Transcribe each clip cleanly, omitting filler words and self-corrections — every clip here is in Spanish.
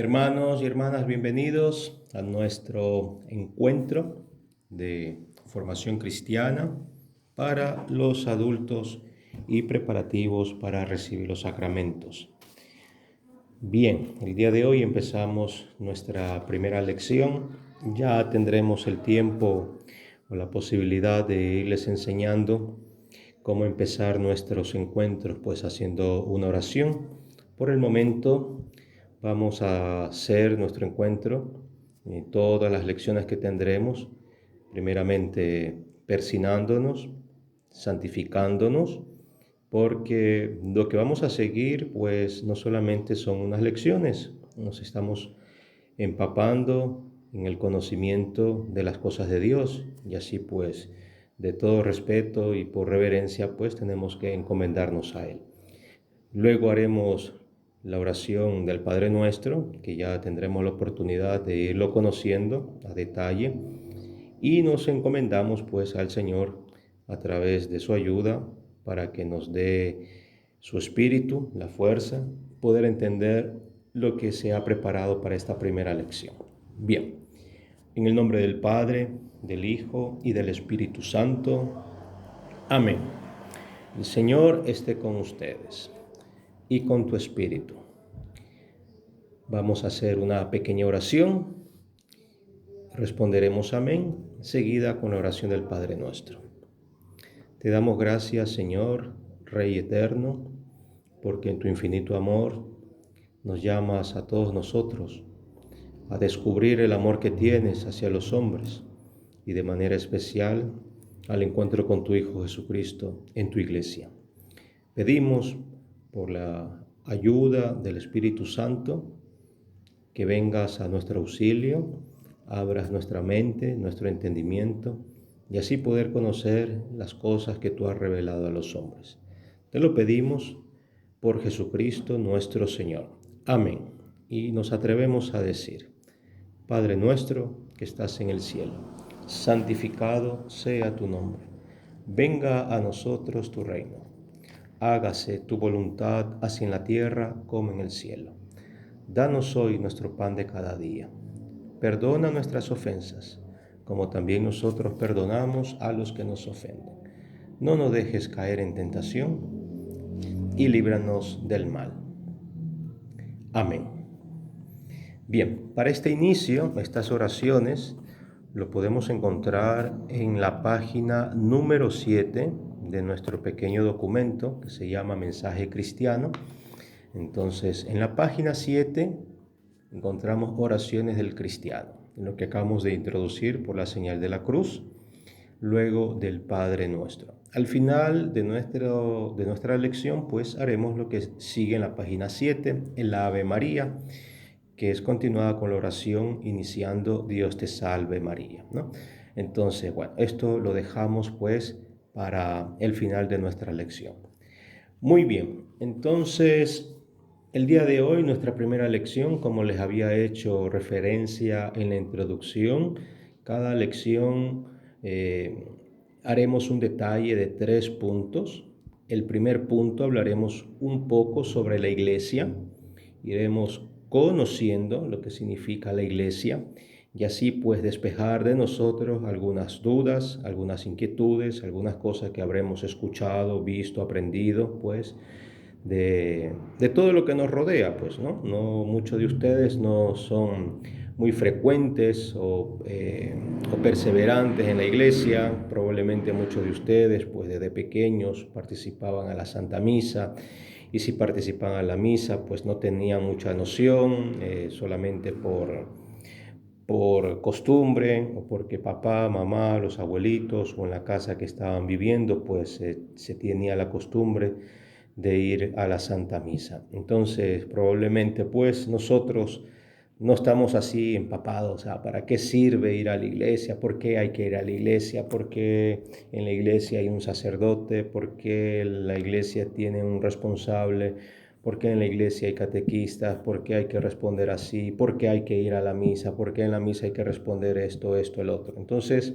Hermanos y hermanas, bienvenidos a nuestro encuentro de formación cristiana para los adultos y preparativos para recibir los sacramentos. Bien, el día de hoy empezamos nuestra primera lección. Ya tendremos el tiempo o la posibilidad de irles enseñando cómo empezar nuestros encuentros, pues haciendo una oración. Por el momento vamos a hacer nuestro encuentro y todas las lecciones que tendremos, primeramente persignándonos, santificándonos, porque lo que vamos a seguir, pues no solamente son unas lecciones, nos estamos empapando en el conocimiento de las cosas de Dios, y así pues, de todo respeto y por reverencia, pues tenemos que encomendarnos a Él. Luego haremos la oración del Padre Nuestro, que ya tendremos la oportunidad de irlo conociendo a detalle, y nos encomendamos pues al Señor a través de su ayuda para que nos dé su espíritu, la fuerza, poder entender lo que se ha preparado para esta primera lección. Bien, en el nombre del Padre, del Hijo y del Espíritu Santo. Amén. El Señor esté con ustedes y con tu espíritu. Vamos a hacer una pequeña oración. Responderemos amén, seguida con la oración del Padre Nuestro. Te damos gracias, Señor, Rey eterno, porque en tu infinito amor nos llamas a todos nosotros a descubrir el amor que tienes hacia los hombres y de manera especial al encuentro con tu Hijo Jesucristo en tu iglesia. Pedimos por la ayuda del Espíritu Santo que vengas a nuestro auxilio, abras nuestra mente, nuestro entendimiento y así poder conocer las cosas que tú has revelado a los hombres. Te lo pedimos por Jesucristo nuestro Señor. Amén. Y nos atrevemos a decir: Padre nuestro que estás en el cielo, santificado sea tu nombre. Venga a nosotros tu reino. Hágase tu voluntad así en la tierra como en el cielo. Danos hoy nuestro pan de cada día. Perdona nuestras ofensas, como también nosotros perdonamos a los que nos ofenden. No nos dejes caer en tentación y líbranos del mal. Amén. Bien, para este inicio, estas oraciones lo podemos encontrar en la página número 7 de nuestro pequeño documento que se llama Mensaje Cristiano. Entonces, en la página 7 encontramos oraciones del cristiano, en lo que acabamos de introducir por la señal de la cruz, luego del Padre Nuestro. Al final de nuestra lección, pues haremos lo que sigue en la página 7, en la Ave María, que es continuada con la oración iniciando Dios te salve María, ¿no? Entonces, bueno, esto lo dejamos pues para el final de nuestra lección. Muy bien, entonces el día de hoy nuestra primera lección, como les había hecho referencia en la introducción, cada lección haremos un detalle de 3 puntos. El primer punto hablaremos un poco sobre la iglesia, iremos conociendo lo que significa la iglesia y así pues despejar de nosotros algunas dudas, algunas inquietudes, algunas cosas que habremos escuchado, visto, aprendido pues de todo lo que nos rodea, pues, ¿no? No, muchos de ustedes no son muy frecuentes o perseverantes en la iglesia. Probablemente muchos de ustedes, pues, desde pequeños participaban a la Santa Misa, y si participaban a la misa, pues no tenían mucha noción, solamente por costumbre o porque papá, mamá, los abuelitos o en la casa que estaban viviendo, pues se tenía la costumbre de ir a la Santa Misa. Entonces, probablemente pues nosotros no estamos así empapados, o sea, ¿para qué sirve ir a la iglesia? ¿Por qué hay que ir a la iglesia? ¿Por qué en la iglesia hay un sacerdote? ¿Por qué la iglesia tiene un responsable? ¿Por qué en la iglesia hay catequistas? ¿Por qué hay que responder así? ¿Por qué hay que ir a la misa? ¿Por qué en la misa hay que responder esto, el otro? Entonces,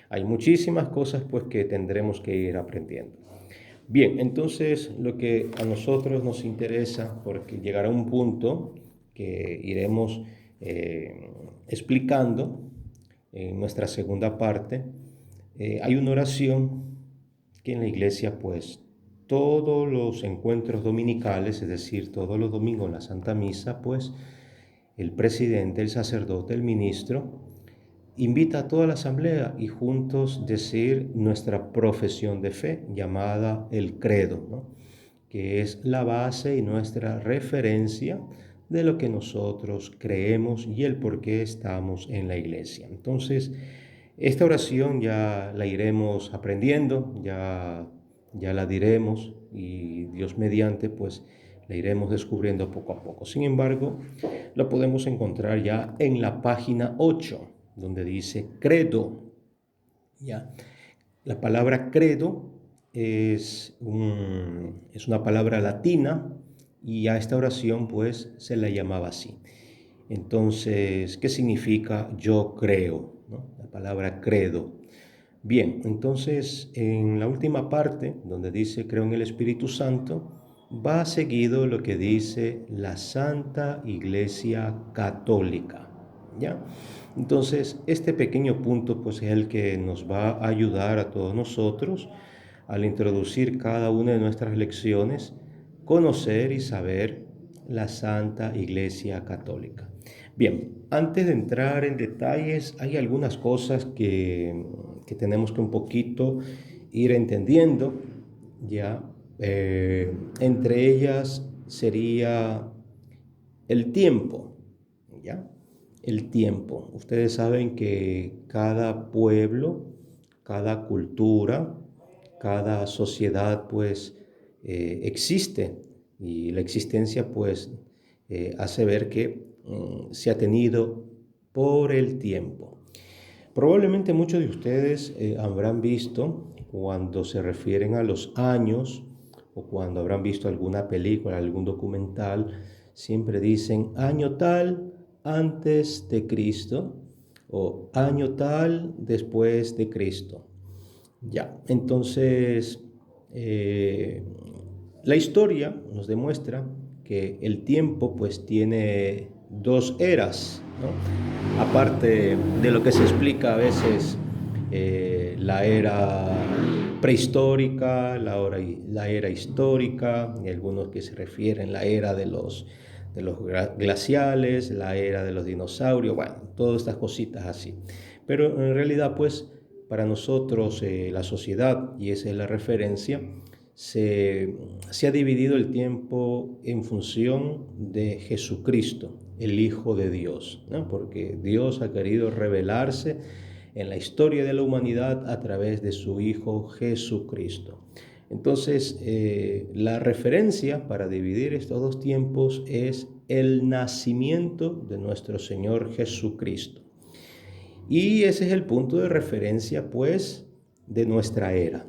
hay muchísimas cosas pues que tendremos que ir aprendiendo. Bien, entonces lo que a nosotros nos interesa, porque llegará un punto que iremos explicando en nuestra segunda parte, hay una oración que en la iglesia, pues, todos los encuentros dominicales, es decir, todos los domingos en la Santa Misa, pues, el presidente, el sacerdote, el ministro, invita a toda la asamblea y juntos decir nuestra profesión de fe, llamada el credo, ¿no? Que es la base y nuestra referencia de lo que nosotros creemos y el por qué estamos en la iglesia. Entonces, esta oración ya la iremos aprendiendo, ya la diremos y Dios mediante, pues la iremos descubriendo poco a poco. Sin embargo, lo podemos encontrar ya en la página 8, donde dice credo. Ya. La palabra credo es una palabra latina y a esta oración pues se la llamaba así. Entonces, ¿qué significa yo creo, ¿no? La palabra credo. Bien, entonces en la última parte, donde dice creo en el Espíritu Santo, va seguido lo que dice la Santa Iglesia Católica, ¿ya? Entonces, este pequeño punto pues es el que nos va a ayudar a todos nosotros al introducir cada una de nuestras lecciones, conocer y saber la Santa Iglesia Católica. Bien, antes de entrar en detalles, hay algunas cosas que tenemos que un poquito ir entendiendo, ¿ya? Entre ellas sería el tiempo, ¿ya? El tiempo. Ustedes saben que cada pueblo, cada cultura, cada sociedad, pues, existe y la existencia, pues, hace ver que se ha tenido por el tiempo. Probablemente muchos de ustedes habrán visto cuando se refieren a los años o cuando habrán visto alguna película, algún documental, siempre dicen año tal antes de Cristo o año tal después de Cristo. Ya, entonces la historia nos demuestra que el tiempo pues tiene dos eras, ¿no? Aparte de lo que se explica a veces la era prehistórica, la era histórica, y algunos que se refieren a la era de los glaciales, la era de los dinosaurios, bueno, todas estas cositas así. Pero en realidad pues para nosotros la sociedad, y esa es la referencia, se ha dividido el tiempo en función de Jesucristo, el Hijo de Dios, ¿no? Porque Dios ha querido revelarse en la historia de la humanidad a través de su Hijo Jesucristo. Entonces, la referencia para dividir estos dos tiempos es el nacimiento de nuestro Señor Jesucristo. Y ese es el punto de referencia, pues, de nuestra era,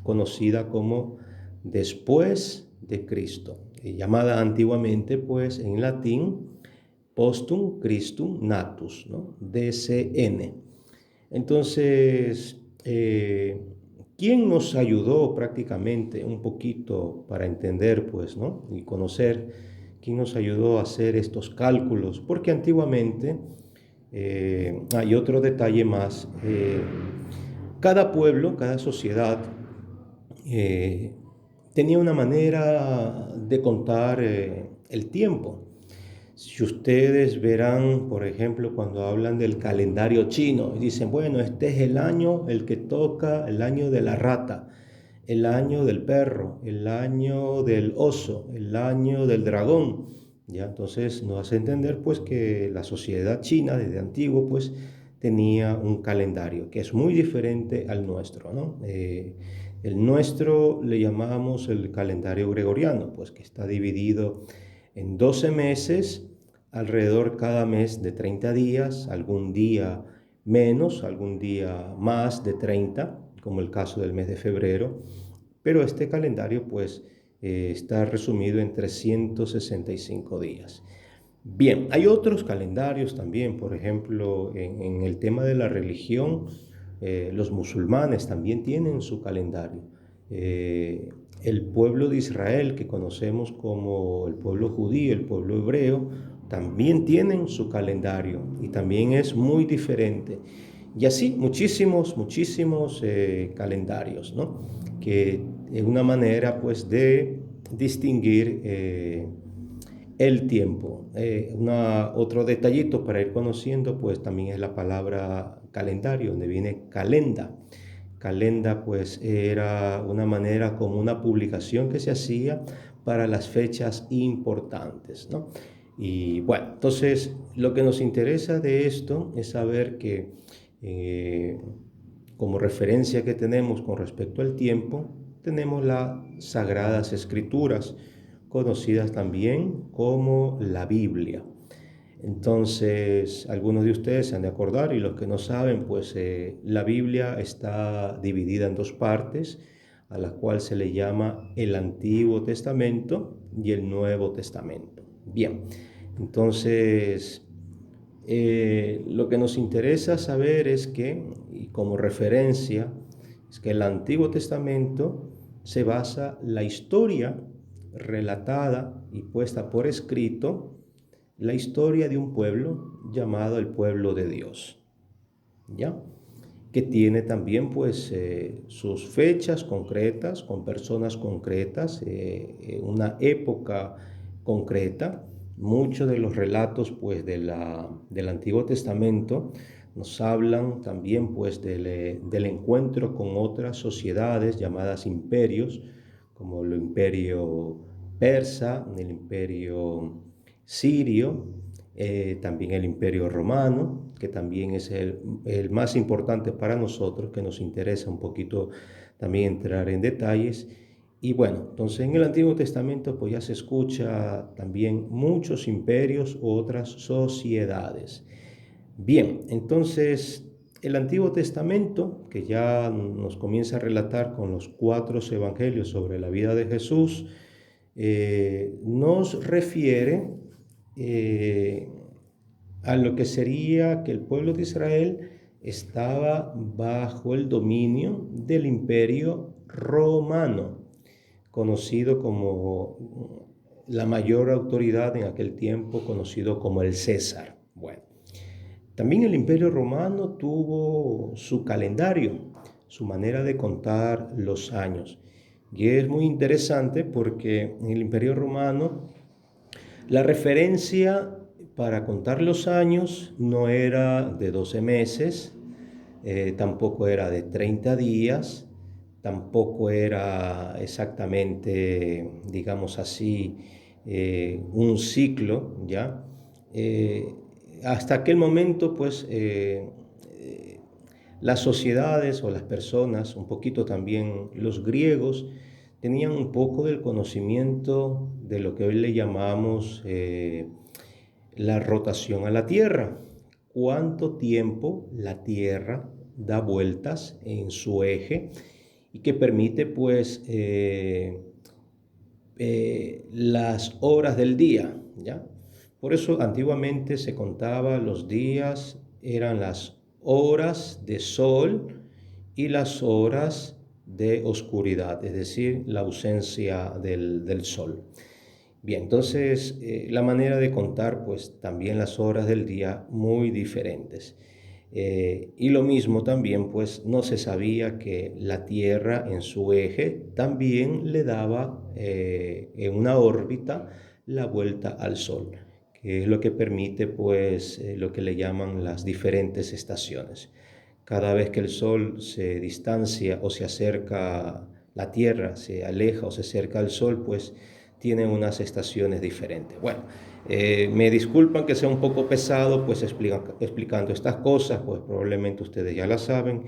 conocida como después de Cristo, llamada antiguamente, pues, en latín, postum Christum natus, ¿no? DCN. Entonces, ¿quién nos ayudó prácticamente un poquito para entender, pues, ¿no? Y conocer, quién nos ayudó a hacer estos cálculos? Porque antiguamente, hay otro detalle más, cada pueblo, cada sociedad tenía una manera de contar el tiempo. Si ustedes verán, por ejemplo, cuando hablan del calendario chino, dicen, bueno, este es el año, el que toca, el año de la rata, el año del perro, el año del oso, el año del dragón. ¿Ya? Entonces nos hace entender pues que la sociedad china desde antiguo pues tenía un calendario que es muy diferente al nuestro, ¿no? El nuestro le llamamos el calendario gregoriano, pues que está dividido en 12 meses, alrededor cada mes de 30 días, algún día menos, algún día más de 30, como el caso del mes de febrero, pero este calendario pues está resumido en 365 días. Bien, hay otros calendarios también, por ejemplo, en el tema de la religión, los musulmanes también tienen su calendario. el pueblo de Israel, que conocemos como el pueblo judío, el pueblo hebreo, también tienen su calendario y también es muy diferente. Y así muchísimos calendarios, ¿no? Que es una manera pues de distinguir el tiempo. Otro detallito para ir conociendo pues también es la palabra calendario, donde viene calenda. Calenda pues era una manera como una publicación que se hacía para las fechas importantes, ¿no? Y bueno, entonces lo que nos interesa de esto es saber que eh, como referencia que tenemos con respecto al tiempo, tenemos las Sagradas Escrituras, conocidas también como la Biblia. Entonces, algunos de ustedes se han de acordar y los que no saben, pues la Biblia está dividida en dos partes, a la cual se le llama el Antiguo Testamento y el Nuevo Testamento. Bien, entonces lo que nos interesa saber es que, y como referencia, es que el Antiguo Testamento se basa la historia relatada y puesta por escrito, la historia de un pueblo llamado el pueblo de Dios, ¿ya? Que tiene también pues sus fechas concretas, con personas concretas, una época concreta. Muchos de los relatos pues del Antiguo Testamento nos hablan también pues del encuentro con otras sociedades llamadas imperios, como el imperio persa, el imperio sirio, también el imperio romano, que también es el más importante para nosotros, que nos interesa un poquito también entrar en detalles. Y bueno, entonces en el Antiguo Testamento pues ya se escucha también muchos imperios u otras sociedades. Bien, entonces el Antiguo Testamento, que ya nos comienza a relatar con los 4 evangelios sobre la vida de Jesús, nos refiere eh, a lo que sería que el pueblo de Israel estaba bajo el dominio del imperio romano, conocido como la mayor autoridad en aquel tiempo, conocido como el César. Bueno, también el imperio romano tuvo su calendario, su manera de contar los años. Y es muy interesante porque en el imperio romano la referencia para contar los años no era de 12 meses, tampoco era de 30 días, tampoco era exactamente, digamos así, un ciclo, ¿ya? Eh, Hasta aquel momento, pues, las sociedades o las personas, un poquito también los griegos, tenían un poco del conocimiento de lo que hoy le llamamos la rotación a la Tierra. Cuánto tiempo la Tierra da vueltas en su eje y que permite pues las horas del día, ¿ya? Por eso antiguamente se contaba los días, eran las horas de sol y las horas de oscuridad, es decir, la ausencia del sol. Bien, entonces la manera de contar, pues también las horas del día muy diferentes. Y lo mismo también, pues no se sabía que la Tierra en su eje también le daba en una órbita la vuelta al Sol, que es lo que permite, pues, lo que le llaman las diferentes estaciones. Cada vez que el Sol se distancia o se acerca, la Tierra se aleja o se acerca al Sol, pues tienen unas estaciones diferentes. Bueno, me disculpan que sea un poco pesado, pues explicando estas cosas, pues probablemente ustedes ya las saben,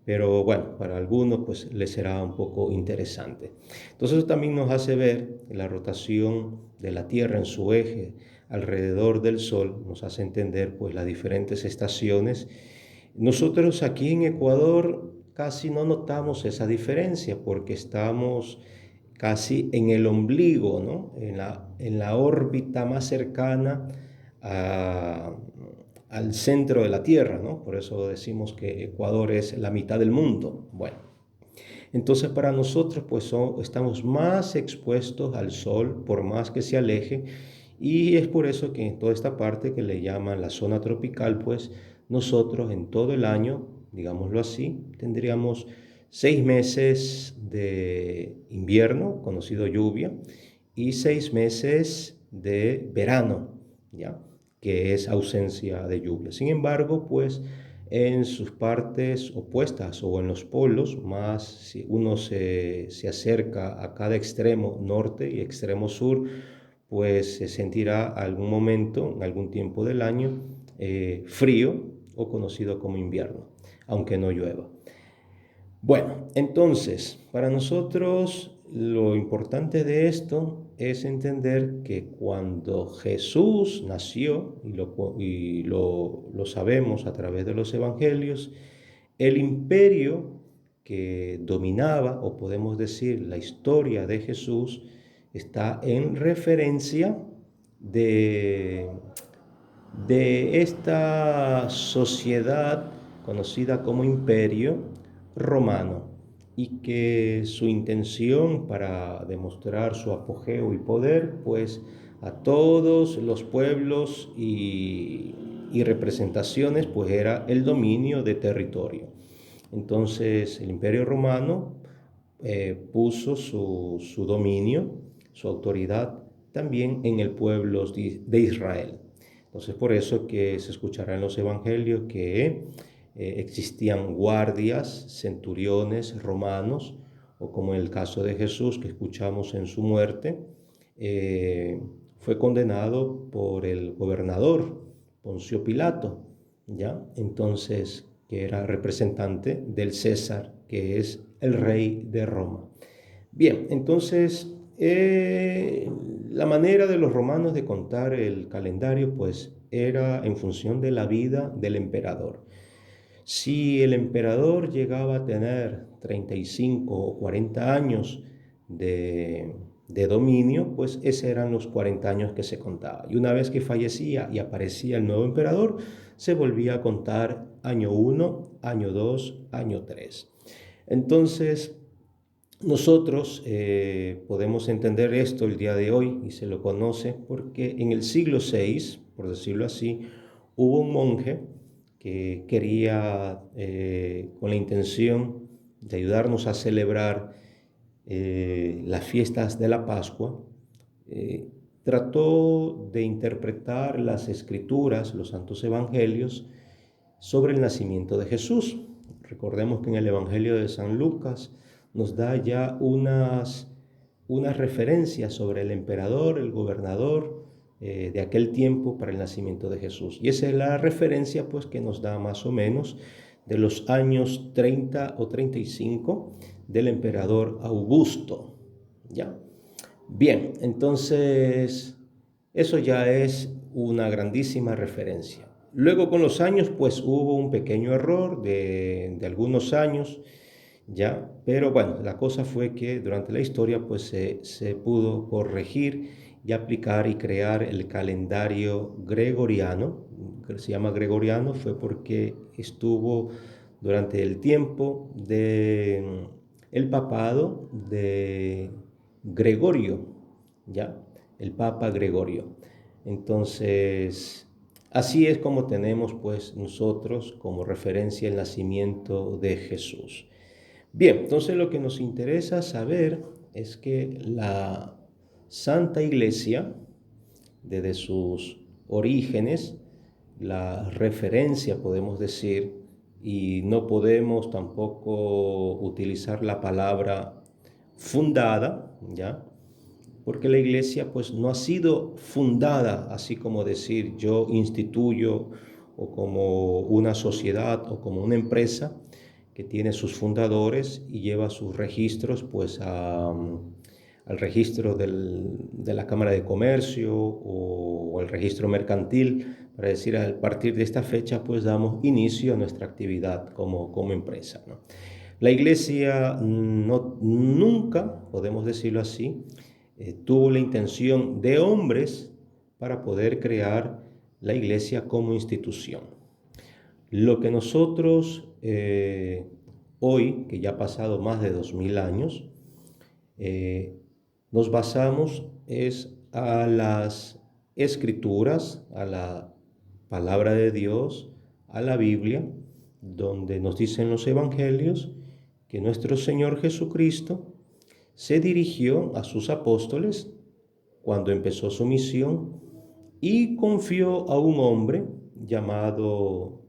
pero bueno, para algunos pues les será un poco interesante. Entonces eso también nos hace ver la rotación de la Tierra en su eje alrededor del Sol, nos hace entender pues las diferentes estaciones. Nosotros aquí en Ecuador casi no notamos esa diferencia porque estamos casi en el ombligo, ¿no? En la órbita más cercana a, al centro de la Tierra, ¿no? Por eso decimos que Ecuador es la mitad del mundo. Bueno, Entonces para nosotros pues estamos más expuestos al sol por más que se aleje, y es por eso que en toda esta parte que le llaman la zona tropical, pues nosotros en todo el año, digámoslo así, tendríamos 6 meses de invierno, conocido lluvia, y 6 meses de verano, ¿ya? Que es ausencia de lluvia. Sin embargo, pues en sus partes opuestas o en los polos, más si uno se acerca a cada extremo norte y extremo sur, pues se sentirá algún momento, en algún tiempo del año, frío o conocido como invierno, aunque no llueva. Bueno, entonces, para nosotros lo importante de esto es entender que cuando Jesús nació, y lo sabemos a través de los evangelios, el imperio que dominaba, o podemos decir la historia de Jesús, está en referencia de, de esta sociedad conocida como Imperio Romano, y que su intención para demostrar su apogeo y poder, pues a todos los pueblos y representaciones, pues era el dominio de territorio. Entonces el Imperio Romano puso su dominio, su autoridad también en el pueblo de Israel. Entonces por eso que se escuchará en los evangelios que existían guardias, centuriones romanos, o como en el caso de Jesús que escuchamos en su muerte, fue condenado por el gobernador Poncio Pilato, ¿ya? Entonces, que era representante del César, que es el rey de Roma. Bien, entonces, la manera de los romanos de contar el calendario, pues, era en función de la vida del emperador. Si el emperador llegaba a tener 35 o 40 años de dominio, pues esos eran los 40 años que se contaba. Y una vez que fallecía y aparecía el nuevo emperador, se volvía a contar año 1, año 2, año 3. Entonces, nosotros podemos entender esto el día de hoy, y se lo conoce porque en el siglo VI, por decirlo así, hubo un monje que quería, con la intención de ayudarnos a celebrar las fiestas de la Pascua, eh, trató de interpretar las escrituras, los santos evangelios, sobre el nacimiento de Jesús. Recordemos que en el Evangelio de San Lucas nos da ya unas referencias sobre el emperador, el gobernador de aquel tiempo para el nacimiento de Jesús. Y esa es la referencia pues que nos da más o menos de los años 30 o 35 del emperador Augusto. ¿Ya? Bien, entonces eso ya es una grandísima referencia. Luego con los años pues hubo un pequeño error de algunos años, ya, pero bueno, la cosa fue que durante la historia pues se pudo corregir y aplicar y crear el calendario gregoriano. Que se llama gregoriano fue porque estuvo durante el tiempo de el papado de Gregorio, ya, el Papa Gregorio. Entonces, así es como tenemos pues nosotros como referencia el nacimiento de Jesús. Bien, entonces lo que nos interesa saber es que la Santa Iglesia, desde sus orígenes, la referencia, podemos decir, y no podemos tampoco utilizar la palabra fundada, ¿ya? Porque la iglesia pues no ha sido fundada así como decir yo instituyo, o como una sociedad o como una empresa que tiene sus fundadores y lleva sus registros pues al registro de la Cámara de Comercio o al registro mercantil, para decir a partir de esta fecha pues damos inicio a nuestra actividad como empresa, ¿no? La iglesia nunca, podemos decirlo así, tuvo la intención de hombres para poder crear la iglesia como institución. Lo que nosotros hoy, que ya ha pasado más de 2000 años, nos basamos a las escrituras, a la palabra de Dios, a la Biblia, donde nos dicen los evangelios que nuestro Señor Jesucristo se dirigió a sus apóstoles cuando empezó su misión y confió a un hombre llamado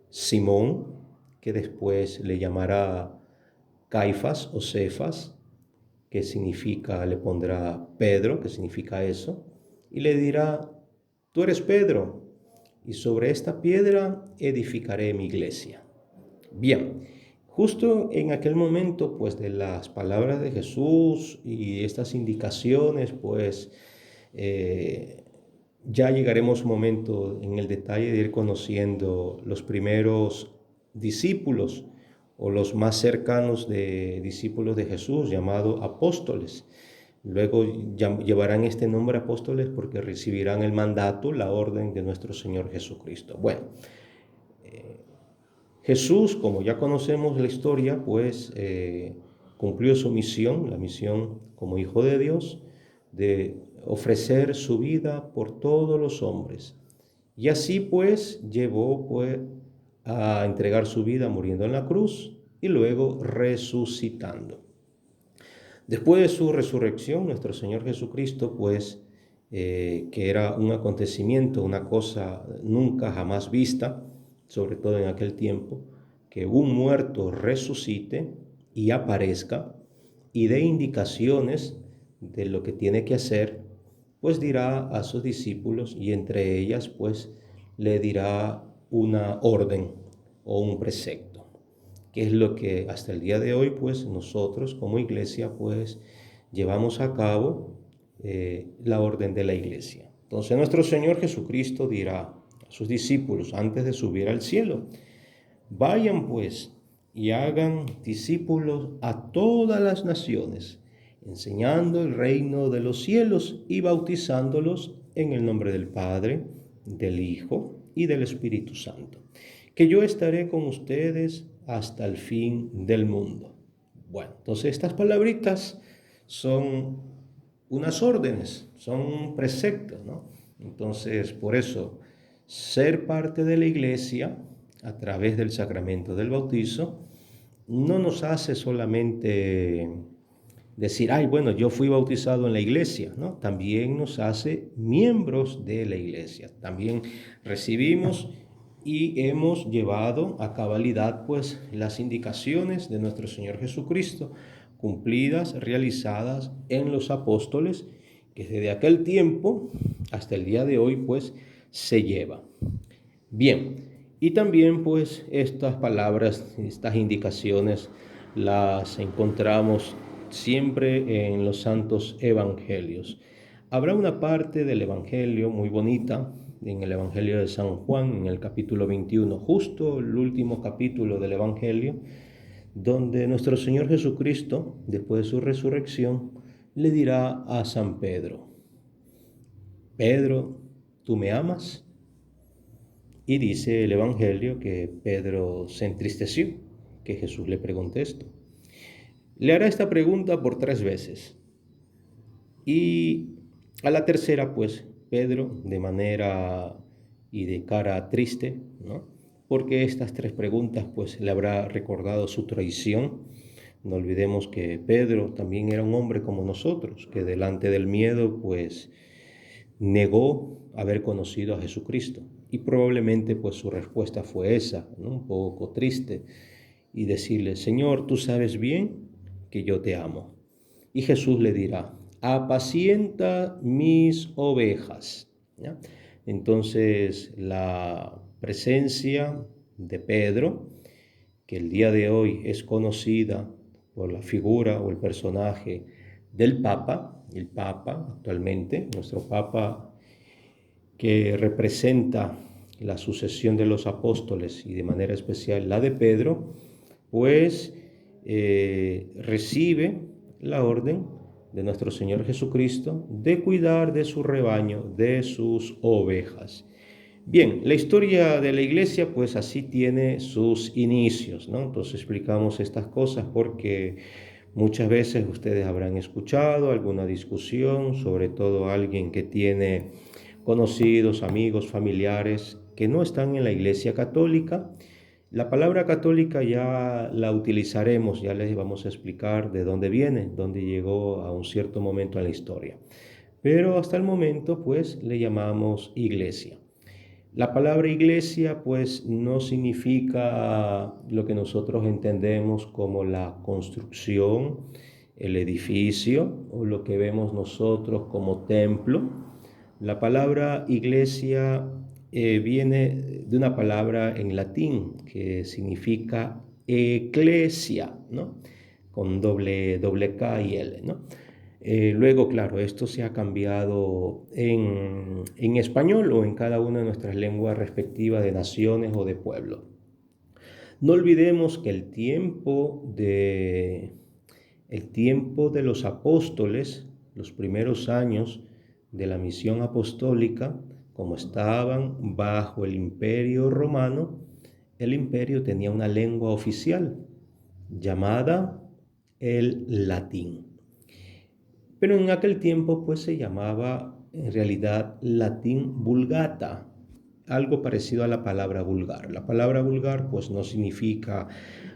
Simón, que después le llamará Caifás o Cefas, que significa, le pondrá Pedro, que significa eso, y le dirá: tú eres Pedro, y sobre esta piedra edificaré mi iglesia. Bien, justo en aquel momento, pues de las palabras de Jesús y estas indicaciones, pues ya llegaremos un momento en el detalle de ir conociendo los primeros discípulos o los más cercanos de discípulos de Jesús, llamados apóstoles. Luego llevarán este nombre apóstoles porque recibirán el mandato, la orden de nuestro Señor Jesucristo. Bueno, Jesús, como ya conocemos la historia, pues cumplió su misión, la misión como Hijo de Dios, de ofrecer su vida por todos los hombres. Y así pues llevó pues a entregar su vida muriendo en la cruz y luego resucitando. Después de su resurrección, nuestro Señor Jesucristo, pues, que era un acontecimiento, una cosa nunca jamás vista, sobre todo en aquel tiempo, que un muerto resucite y aparezca y dé indicaciones de lo que tiene que hacer, pues dirá a sus discípulos, y entre ellas, pues, le dirá una orden o un precepto, que es lo que hasta el día de hoy, pues, nosotros como iglesia, pues, llevamos a cabo la orden de la iglesia. Entonces, nuestro Señor Jesucristo dirá a sus discípulos antes de subir al cielo: vayan, pues, y hagan discípulos a todas las naciones, enseñando el reino de los cielos y bautizándolos en el nombre del Padre, del Hijo y del Espíritu Santo, que yo estaré con ustedes hasta el fin del mundo. Bueno, entonces estas palabritas son unas órdenes, son preceptos, ¿no? Entonces, por eso, ser parte de la iglesia a través del sacramento del bautizo no nos hace solamente decir: ay, bueno, yo fui bautizado en la iglesia, ¿no? También nos hace miembros de la iglesia. También recibimos y hemos llevado a cabalidad, pues, las indicaciones de nuestro Señor Jesucristo, cumplidas, realizadas en los apóstoles, que desde aquel tiempo hasta el día de hoy, pues, se lleva. Bien, y también, pues, estas palabras, estas indicaciones, las encontramos siempre en los santos evangelios. Habrá una parte del evangelio muy bonita, en el evangelio de San Juan, en el capítulo 21, justo el último capítulo del evangelio, donde nuestro Señor Jesucristo, después de su resurrección, le dirá a San Pedro: Pedro, ¿tú me amas? Y dice el evangelio que Pedro se entristeció, que Jesús le preguntó esto. Le hará esta pregunta por 3 veces. Y a la tercera, pues, Pedro, de manera y de cara triste, ¿no? Porque estas 3 preguntas, pues, le habrá recordado su traición. No olvidemos que Pedro también era un hombre como nosotros, que delante del miedo, pues, negó haber conocido a Jesucristo. Y probablemente, pues, su respuesta fue esa, ¿no? Un poco triste, y decirle: Señor, tú sabes bien que yo te amo. Y Jesús le dirá: apacienta mis ovejas, ¿ya? Entonces, la presencia de Pedro, que el día de hoy es conocida por la figura o el personaje del Papa, el Papa actualmente, nuestro Papa, que representa la sucesión de los apóstoles y de manera especial la de Pedro, pues recibe la orden de nuestro Señor Jesucristo de cuidar de su rebaño, de sus ovejas. Bien, la historia de la iglesia pues así tiene sus inicios, ¿no? Entonces explicamos estas cosas porque muchas veces ustedes habrán escuchado alguna discusión, sobre todo alguien que tiene conocidos, amigos, familiares que no están en la iglesia católica. La palabra católica ya la utilizaremos, ya les vamos a explicar de dónde viene, dónde llegó a un cierto momento en la historia. Pero hasta el momento pues le llamamos iglesia. La palabra iglesia pues no significa lo que nosotros entendemos como la construcción, el edificio o lo que vemos nosotros como templo. La palabra iglesia viene de una palabra en latín que significa eclesia, ¿no? Con doble K y L, ¿no? Luego, claro, esto se ha cambiado en español o en cada una de nuestras lenguas respectivas de naciones o de pueblos. No olvidemos que el tiempo de los apóstoles, los primeros años de la misión apostólica, como estaban bajo el imperio romano, el imperio tenía una lengua oficial llamada el latín. Pero en aquel tiempo pues se llamaba en realidad latín vulgata, algo parecido a la palabra vulgar. La palabra vulgar pues no significa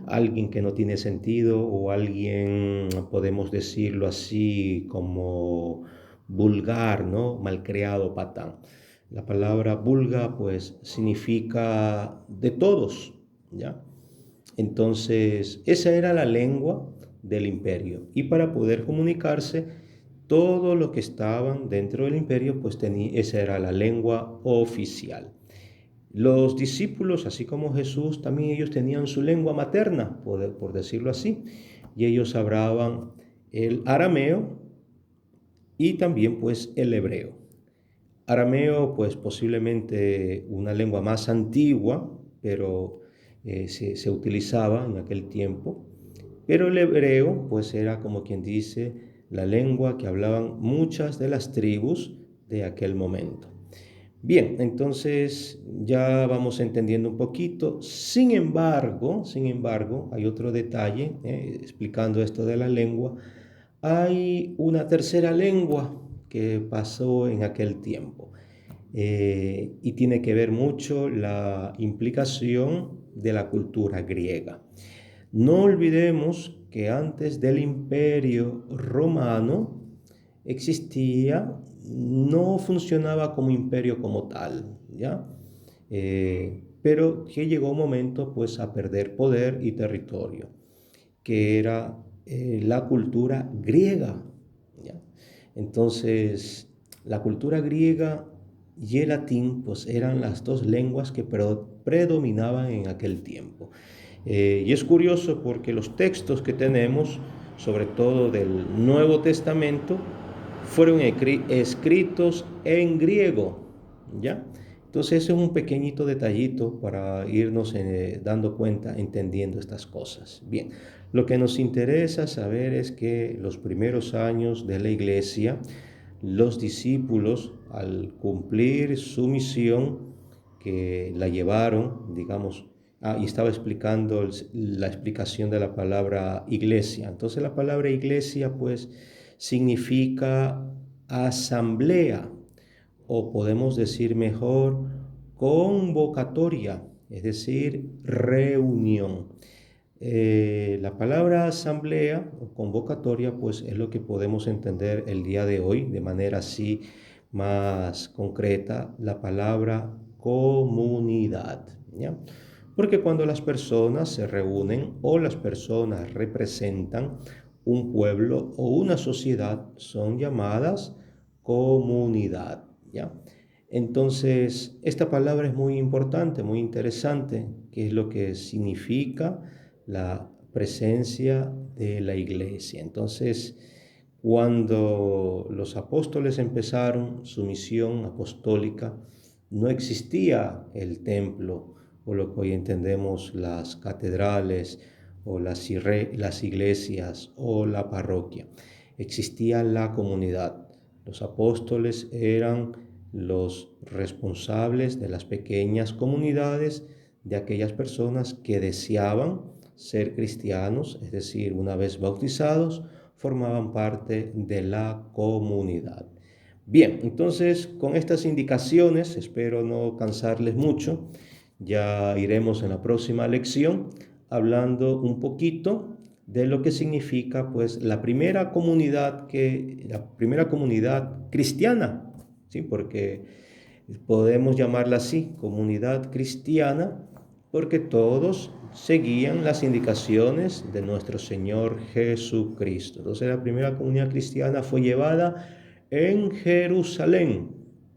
alguien que no tiene sentido o alguien, podemos decirlo así, como vulgar, ¿no? Malcriado, patán. La palabra vulga pues significa de todos, ¿ya? Entonces, esa era la lengua del imperio. Y para poder comunicarse, todos los que estaban dentro del imperio, pues esa era la lengua oficial. Los discípulos, así como Jesús, también ellos tenían su lengua materna, por decirlo así, y ellos hablaban el arameo y también pues el hebreo. Arameo, pues posiblemente una lengua más antigua, pero se utilizaba en aquel tiempo. Pero el hebreo, pues era como quien dice, la lengua que hablaban muchas de las tribus de aquel momento. Bien, entonces ya vamos entendiendo un poquito. Sin embargo, hay otro detalle, explicando esto de la lengua. Hay una tercera lengua que pasó en aquel tiempo y tiene que ver mucho la implicación de la cultura griega. No olvidemos que antes del Imperio Romano existía, no funcionaba como imperio como tal, ¿ya? Pero que llegó un momento pues a perder poder y territorio, que era la cultura griega, ¿ya? Entonces, la cultura griega y el latín pues eran las dos lenguas que predominaban en aquel tiempo. Y es curioso porque los textos que tenemos, sobre todo del Nuevo Testamento, fueron escritos en griego, ¿ya? Entonces ese es un pequeñito detallito para irnos dando cuenta, entendiendo estas cosas. Bien, lo que nos interesa saber es que los primeros años de la iglesia, los discípulos, al cumplir su misión, que la llevaron, digamos, y estaba explicando la explicación de la palabra iglesia. Entonces la palabra iglesia pues significa asamblea o podemos decir mejor convocatoria, es decir, reunión. La palabra asamblea o convocatoria pues es lo que podemos entender el día de hoy de manera así más concreta, la palabra comunidad, ¿ya? Porque cuando las personas se reúnen o las personas representan un pueblo o una sociedad, son llamadas comunidad, ¿ya? Entonces, esta palabra es muy importante, muy interesante, que es lo que significa la presencia de la iglesia. Entonces, cuando los apóstoles empezaron su misión apostólica, no existía el templo, o lo que hoy entendemos las catedrales, o las iglesias, o la parroquia. Existía la comunidad. Los apóstoles eran los responsables de las pequeñas comunidades, de aquellas personas que deseaban ser cristianos, es decir, una vez bautizados, formaban parte de la comunidad. Bien, entonces con estas indicaciones, espero no cansarles mucho, ya iremos en la próxima lección hablando un poquito de lo que significa pues la primera comunidad cristiana, ¿sí? Porque podemos llamarla así, comunidad cristiana, porque todos seguían las indicaciones de nuestro Señor Jesucristo. Entonces la primera comunidad cristiana fue llevada en Jerusalén,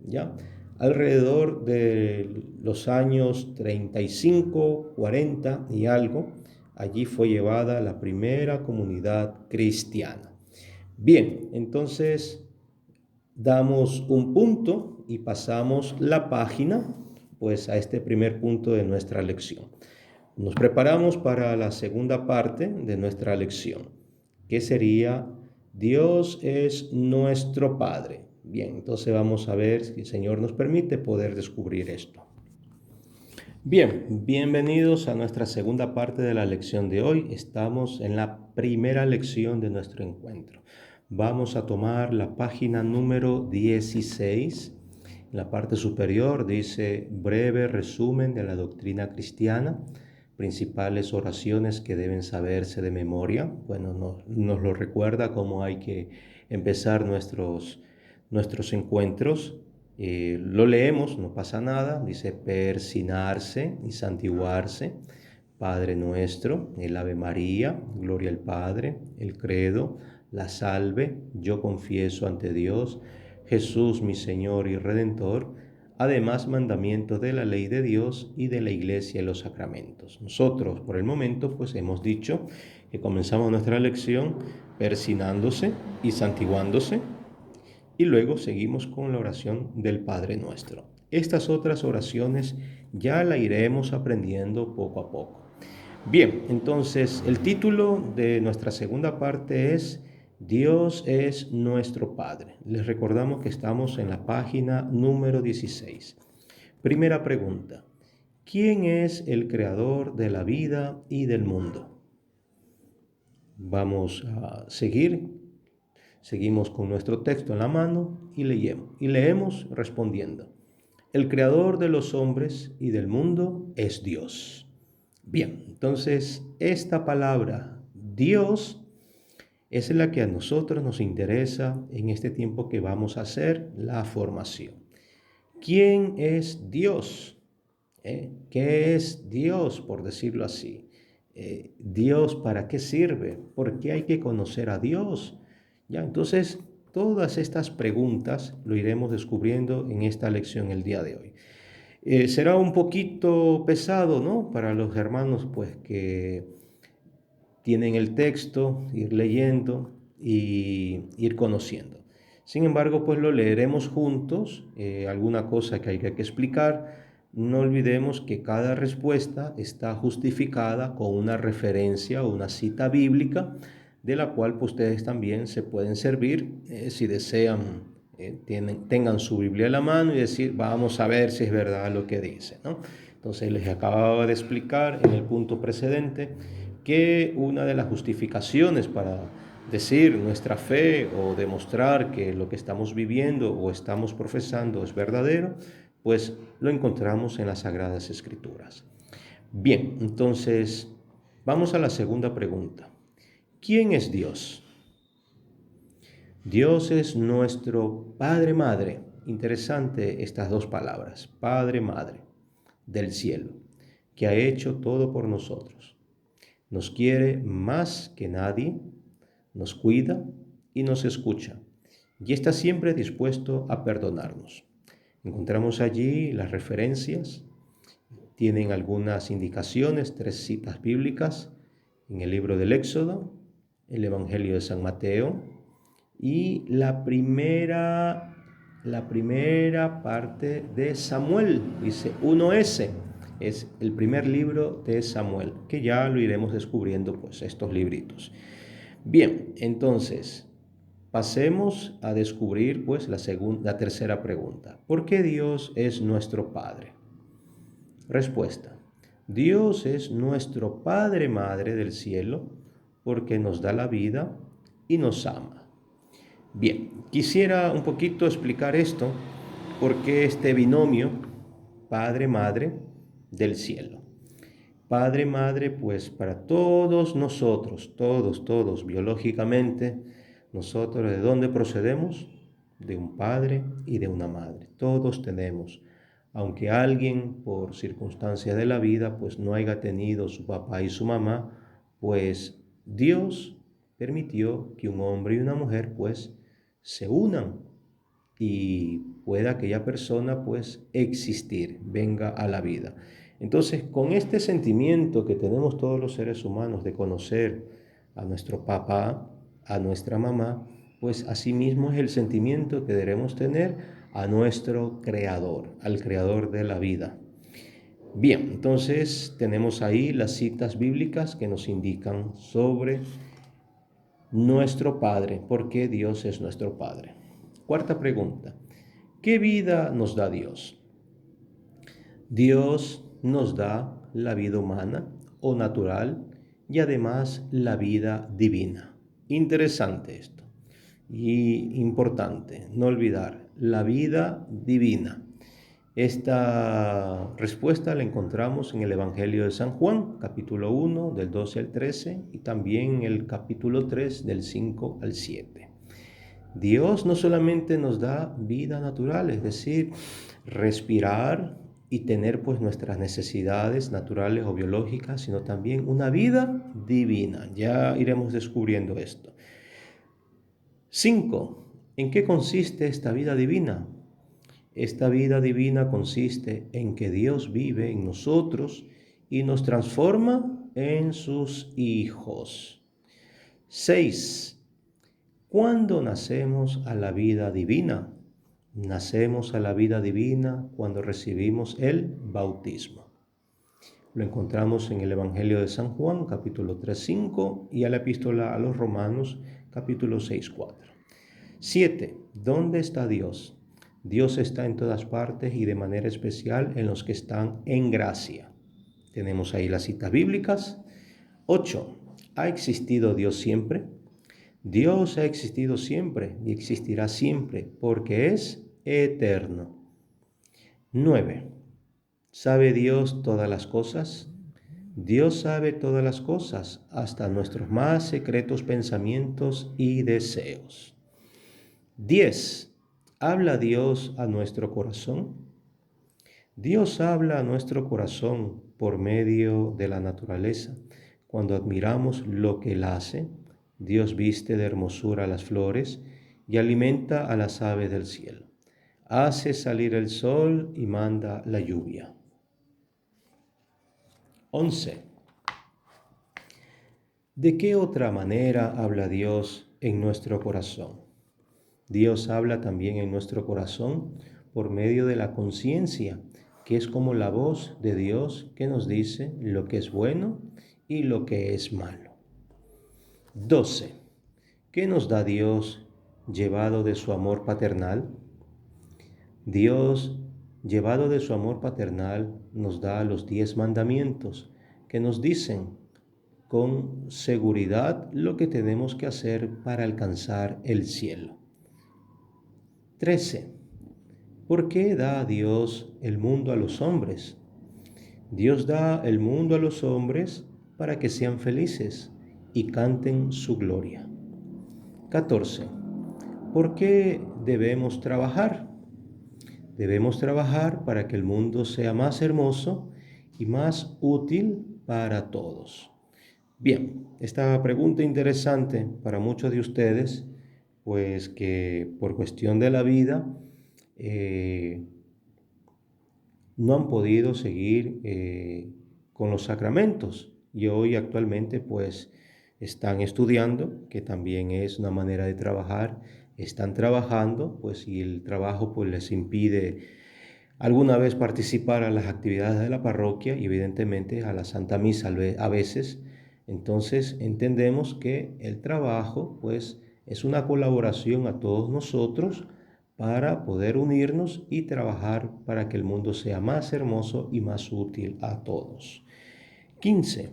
¿ya? Alrededor de los años 35, 40 y algo, allí fue llevada la primera comunidad cristiana. Bien, entonces damos un punto y pasamos la página pues a este primer punto de nuestra lección. Nos preparamos para la segunda parte de nuestra lección, que sería Dios es nuestro Padre. Bien, entonces vamos a ver si el Señor nos permite poder descubrir esto. Bien, bienvenidos a nuestra segunda parte de la lección de hoy. Estamos en la primera lección de nuestro encuentro. Vamos a tomar la página número 16. En la parte superior dice breve resumen de la doctrina cristiana, principales oraciones que deben saberse de memoria. Bueno, nos lo recuerda cómo hay que empezar nuestros encuentros. Lo leemos, no pasa nada, dice persignarse y santiguarse, Padre nuestro, el Ave María, gloria al Padre, el credo, la salve, yo confieso ante Dios, Jesús mi Señor y Redentor, además mandamientos de la ley de Dios y de la Iglesia y los sacramentos. Nosotros, por el momento, pues hemos dicho que comenzamos nuestra lección persignándose y santiguándose, y luego seguimos con la oración del Padre Nuestro. Estas otras oraciones ya la iremos aprendiendo poco a poco. Bien, entonces el título de nuestra segunda parte es Dios es nuestro Padre. Les recordamos que estamos en la página número 16. Primera pregunta. ¿Quién es el creador de la vida y del mundo? Vamos a seguir. Seguimos con nuestro texto en la mano y leemos respondiendo. El creador de los hombres y del mundo es Dios. Bien, entonces esta palabra Dios es la que a nosotros nos interesa en este tiempo que vamos a hacer la formación. ¿Quién es Dios? ¿Qué es Dios, por decirlo así? ¿Dios para qué sirve? ¿Por qué hay que conocer a Dios? Ya, entonces, todas estas preguntas lo iremos descubriendo en esta lección el día de hoy. Será un poquito pesado, ¿no? Para los hermanos, pues, que tienen el texto, ir leyendo y ir conociendo. Sin embargo, pues lo leeremos juntos, alguna cosa que hay que explicar. No olvidemos que cada respuesta está justificada con una referencia o una cita bíblica, de la cual pues, ustedes también se pueden servir si desean, tengan su Biblia a la mano y decir, vamos a ver si es verdad lo que dice, ¿no? Entonces les acababa de explicar en el punto precedente que una de las justificaciones para decir nuestra fe o demostrar que lo que estamos viviendo o estamos profesando es verdadero, pues lo encontramos en las Sagradas Escrituras. Bien, entonces vamos a la segunda pregunta. ¿Quién es Dios? Dios es nuestro Padre Madre. Interesante estas dos palabras, Padre Madre del cielo, que ha hecho todo por nosotros. Nos quiere más que nadie, nos cuida y nos escucha, y está siempre dispuesto a perdonarnos. Encontramos allí las referencias, tienen algunas indicaciones, 3 citas bíblicas en el libro del Éxodo, el Evangelio de San Mateo y la primera parte de Samuel, dice 1S, es el primer libro de Samuel, que ya lo iremos descubriendo, pues estos libritos. Bien, entonces, pasemos a descubrir pues la tercera pregunta. ¿Por qué Dios es nuestro Padre? Respuesta. Dios es nuestro Padre Madre del cielo porque nos da la vida y nos ama. Bien, quisiera un poquito explicar esto, porque este binomio Padre-Madre del cielo. Padre-Madre, pues para todos nosotros, todos, biológicamente, nosotros ¿de dónde procedemos? De un padre y de una madre. Todos tenemos, aunque alguien por circunstancias de la vida, pues no haya tenido su papá y su mamá, pues Dios permitió que un hombre y una mujer, pues, se unan y pueda aquella persona pues existir, venga a la vida. Entonces, con este sentimiento que tenemos todos los seres humanos de conocer a nuestro papá, a nuestra mamá, pues asimismo es el sentimiento que debemos tener a nuestro creador, al creador de la vida. Bien, entonces tenemos ahí las citas bíblicas que nos indican sobre nuestro Padre, por qué Dios es nuestro Padre. Cuarta pregunta. ¿Qué vida nos da Dios? Dios nos da la vida humana o natural y además la vida divina. Interesante esto y importante, no olvidar, la vida divina. Esta respuesta la encontramos en el Evangelio de San Juan, capítulo 1, del 12 al 13, y también en el capítulo 3, del 5 al 7. Dios no solamente nos da vida natural, es decir, respirar y tener pues nuestras necesidades naturales o biológicas, sino también una vida divina. Ya iremos descubriendo esto. 5. ¿En qué consiste esta vida divina? Esta vida divina consiste en que Dios vive en nosotros y nos transforma en sus hijos. 6. ¿Cuándo nacemos a la vida divina? Nacemos a la vida divina cuando recibimos el bautismo. Lo encontramos en el Evangelio de San Juan, capítulo 3, 5, y a la epístola a los Romanos, capítulo 6, 4. 7. ¿Dónde está Dios? Dios está en todas partes y de manera especial en los que están en gracia. Tenemos ahí las citas bíblicas. 8. ¿Ha existido Dios siempre? Dios ha existido siempre y existirá siempre porque es eterno. 9. ¿Sabe Dios todas las cosas? Dios sabe todas las cosas, hasta nuestros más secretos pensamientos y deseos. 10. ¿Habla Dios a nuestro corazón? Dios habla a nuestro corazón por medio de la naturaleza. Cuando admiramos lo que Él hace, Dios viste de hermosura las flores y alimenta a las aves del cielo. Hace salir el sol y manda la lluvia. 11. ¿De qué otra manera habla Dios en nuestro corazón? Dios habla también en nuestro corazón por medio de la conciencia, que es como la voz de Dios que nos dice lo que es bueno y lo que es malo. 12. ¿Qué nos da Dios llevado de su amor paternal? Dios, llevado de su amor paternal, nos da los 10 mandamientos que nos dicen con seguridad lo que tenemos que hacer para alcanzar el cielo. 13. ¿Por qué da Dios el mundo a los hombres? Dios da el mundo a los hombres para que sean felices y canten su gloria. 14. ¿Por qué debemos trabajar? Debemos trabajar para que el mundo sea más hermoso y más útil para todos. Bien, esta pregunta interesante para muchos de ustedes, pues que por cuestión de la vida no han podido seguir con los sacramentos y hoy actualmente pues están estudiando, que también es una manera de trabajar, están trabajando, pues y el trabajo pues les impide alguna vez participar a las actividades de la parroquia y evidentemente a la Santa Misa a veces. Entonces entendemos que el trabajo pues Es una colaboración a todos nosotros para poder unirnos y trabajar para que el mundo sea más hermoso y más útil a todos. 15.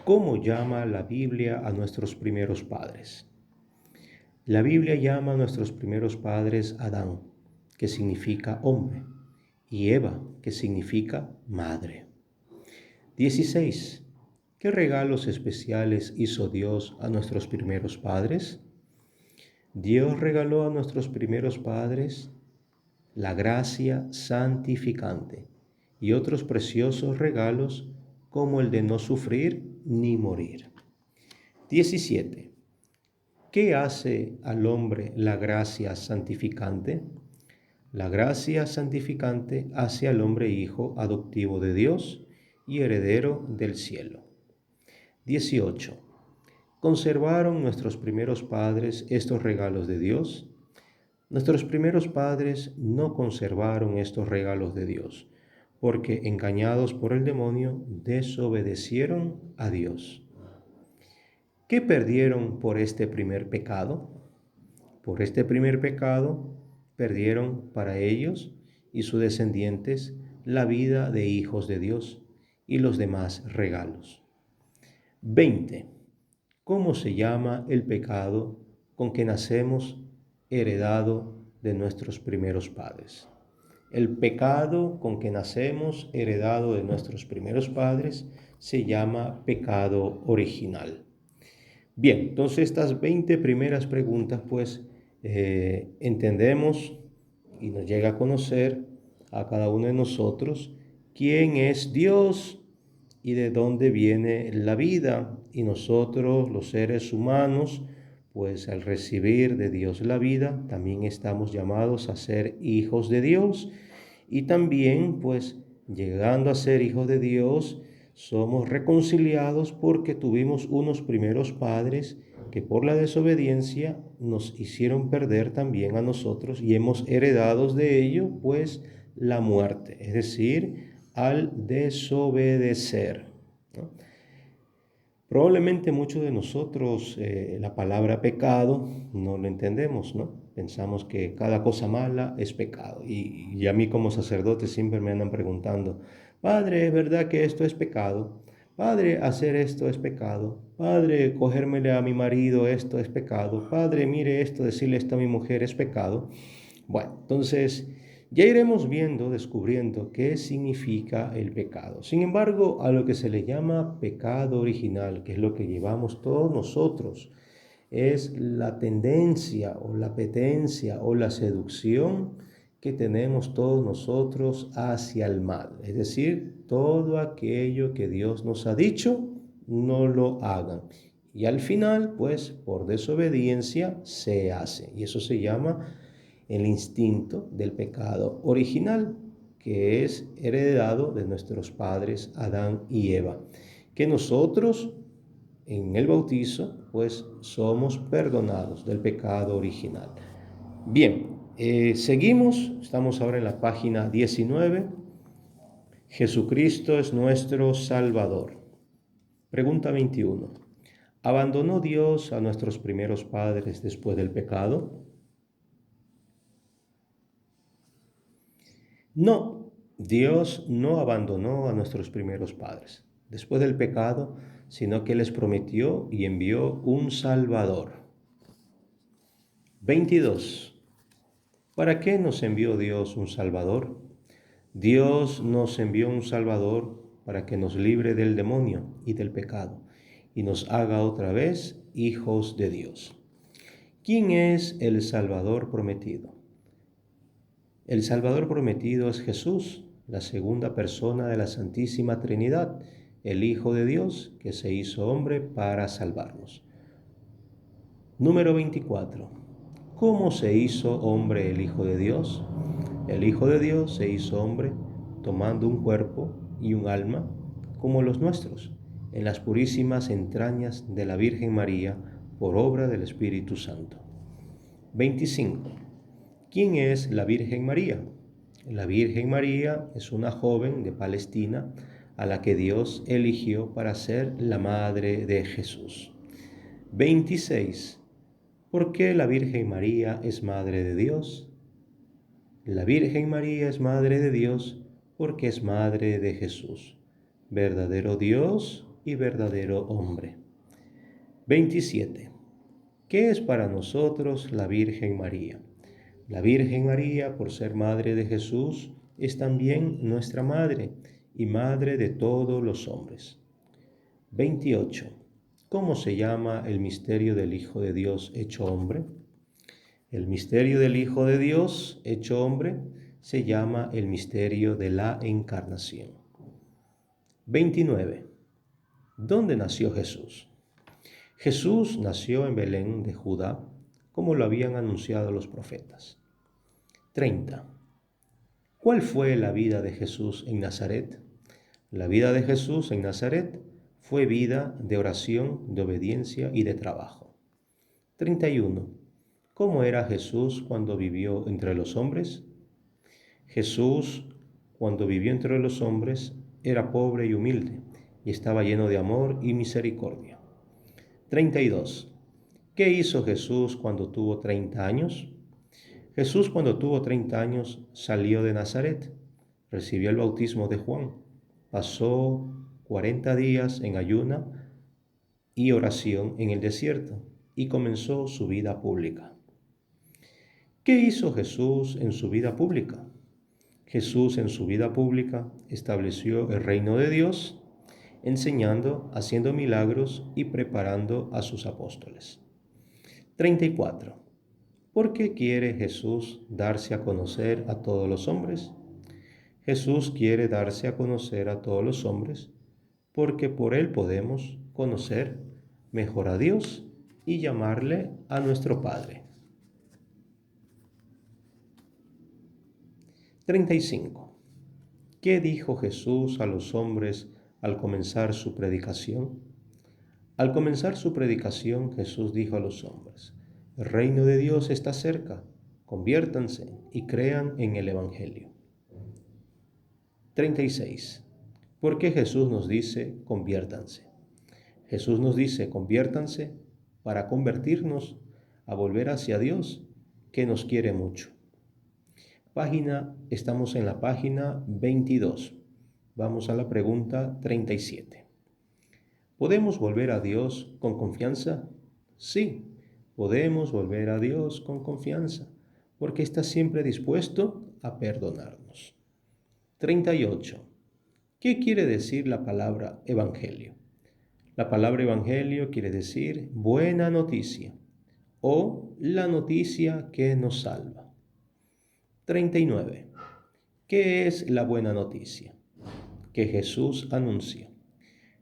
¿Cómo llama la Biblia a nuestros primeros padres? La Biblia llama a nuestros primeros padres Adán, que significa hombre, y Eva, que significa madre. 16. ¿Qué regalos especiales hizo Dios a nuestros primeros padres? Dios regaló a nuestros primeros padres la gracia santificante y otros preciosos regalos como el de no sufrir ni morir. 17. ¿Qué hace al hombre la gracia santificante? La gracia santificante hace al hombre hijo adoptivo de Dios y heredero del cielo. 18. ¿Conservaron nuestros primeros padres estos regalos de Dios? Nuestros primeros padres no conservaron estos regalos de Dios, porque engañados por el demonio, desobedecieron a Dios. ¿Qué perdieron por este primer pecado? Por este primer pecado perdieron para ellos y sus descendientes la vida de hijos de Dios y los demás regalos. 20. ¿Cómo se llama el pecado con que nacemos heredado de nuestros primeros padres? El pecado con que nacemos heredado de nuestros primeros padres se llama pecado original. Bien, entonces estas 20 primeras preguntas pues entendemos y nos llega a conocer a cada uno de nosotros quién es Dios y de dónde viene la vida. Y nosotros, los seres humanos, pues al recibir de Dios la vida, también estamos llamados a ser hijos de Dios. Y también, pues, llegando a ser hijos de Dios, somos reconciliados porque tuvimos unos primeros padres que por la desobediencia nos hicieron perder también a nosotros y hemos heredado de ello, pues, la muerte, es decir, al desobedecer, ¿no? Probablemente muchos de nosotros la palabra pecado no lo entendemos, ¿no? Pensamos que cada cosa mala es pecado. Y a mí como sacerdote siempre me andan preguntando, Padre, ¿es verdad que esto es pecado? Padre, hacer esto es pecado. Padre, cogérmele a mi marido, esto es pecado. Padre, mire esto, decirle esto a mi mujer es pecado. Bueno, entonces ya iremos viendo, descubriendo qué significa el pecado. Sin embargo, a lo que se le llama pecado original, que es lo que llevamos todos nosotros, es la tendencia o la apetencia o la seducción que tenemos todos nosotros hacia el mal. Es decir, todo aquello que Dios nos ha dicho, no lo hagan. Y al final, pues, por desobediencia se hace. Y eso se llama el instinto del pecado original, que es heredado de nuestros padres Adán y Eva, que nosotros en el bautizo pues somos perdonados del pecado original. Bien, seguimos, estamos ahora en la página 19. Jesucristo es nuestro Salvador. Pregunta 21. ¿Abandonó Dios a nuestros primeros padres después del pecado? No, Dios no abandonó a nuestros primeros padres después del pecado, sino que les prometió y envió un Salvador. 22. ¿Para qué nos envió Dios un Salvador? Dios nos envió un Salvador para que nos libre del demonio y del pecado y nos haga otra vez hijos de Dios. ¿Quién es el Salvador prometido? El Salvador prometido es Jesús, la segunda persona de la Santísima Trinidad, el Hijo de Dios que se hizo hombre para salvarnos. Número 24. ¿Cómo se hizo hombre el Hijo de Dios? El Hijo de Dios se hizo hombre tomando un cuerpo y un alma como los nuestros, en las purísimas entrañas de la Virgen María, por obra del Espíritu Santo. 25. ¿Quién es la Virgen María? La Virgen María es una joven de Palestina a la que Dios eligió para ser la madre de Jesús. 26. ¿Por qué la Virgen María es Madre de Dios? La Virgen María es Madre de Dios porque es Madre de Jesús, verdadero Dios y verdadero hombre. 27. ¿Qué es para nosotros la Virgen María? La Virgen María, por ser Madre de Jesús, es también nuestra Madre y Madre de todos los hombres. 28. ¿Cómo se llama el misterio del Hijo de Dios hecho hombre? El misterio del Hijo de Dios hecho hombre se llama el misterio de la encarnación. 29. ¿Dónde nació Jesús? Jesús nació en Belén de Judá, como lo habían anunciado los profetas. 30. ¿Cuál fue la vida de Jesús en Nazaret? La vida de Jesús en Nazaret fue vida de oración, de obediencia y de trabajo. 31. ¿Cómo era Jesús cuando vivió entre los hombres? Jesús, cuando vivió entre los hombres, era pobre y humilde, y estaba lleno de amor y misericordia. 32. ¿Qué hizo Jesús cuando tuvo 30 años? Jesús, cuando tuvo 30 años, salió de Nazaret, recibió el bautismo de Juan, pasó 40 días en ayuna y oración en el desierto y comenzó su vida pública. ¿Qué hizo Jesús en su vida pública? Jesús en su vida pública estableció el reino de Dios, enseñando, haciendo milagros y preparando a sus apóstoles. 34. ¿Por qué quiere Jesús darse a conocer a todos los hombres? Jesús quiere darse a conocer a todos los hombres porque por él podemos conocer mejor a Dios y llamarle a nuestro Padre. 35. ¿Qué dijo Jesús a los hombres al comenzar su predicación? Al comenzar su predicación, Jesús dijo a los hombres: el reino de Dios está cerca, conviértanse y crean en el Evangelio. 36. ¿Por qué Jesús nos dice conviértanse? Jesús nos dice conviértanse para convertirnos a volver hacia Dios, que nos quiere mucho. Estamos en la página 22. Vamos a la pregunta 37. ¿Podemos volver a Dios con confianza? Sí, podemos volver a Dios con confianza, porque está siempre dispuesto a perdonarnos. 38. ¿Qué quiere decir la palabra evangelio? La palabra evangelio quiere decir buena noticia o la noticia que nos salva. 39. ¿Qué es la buena noticia? Que Jesús anuncia.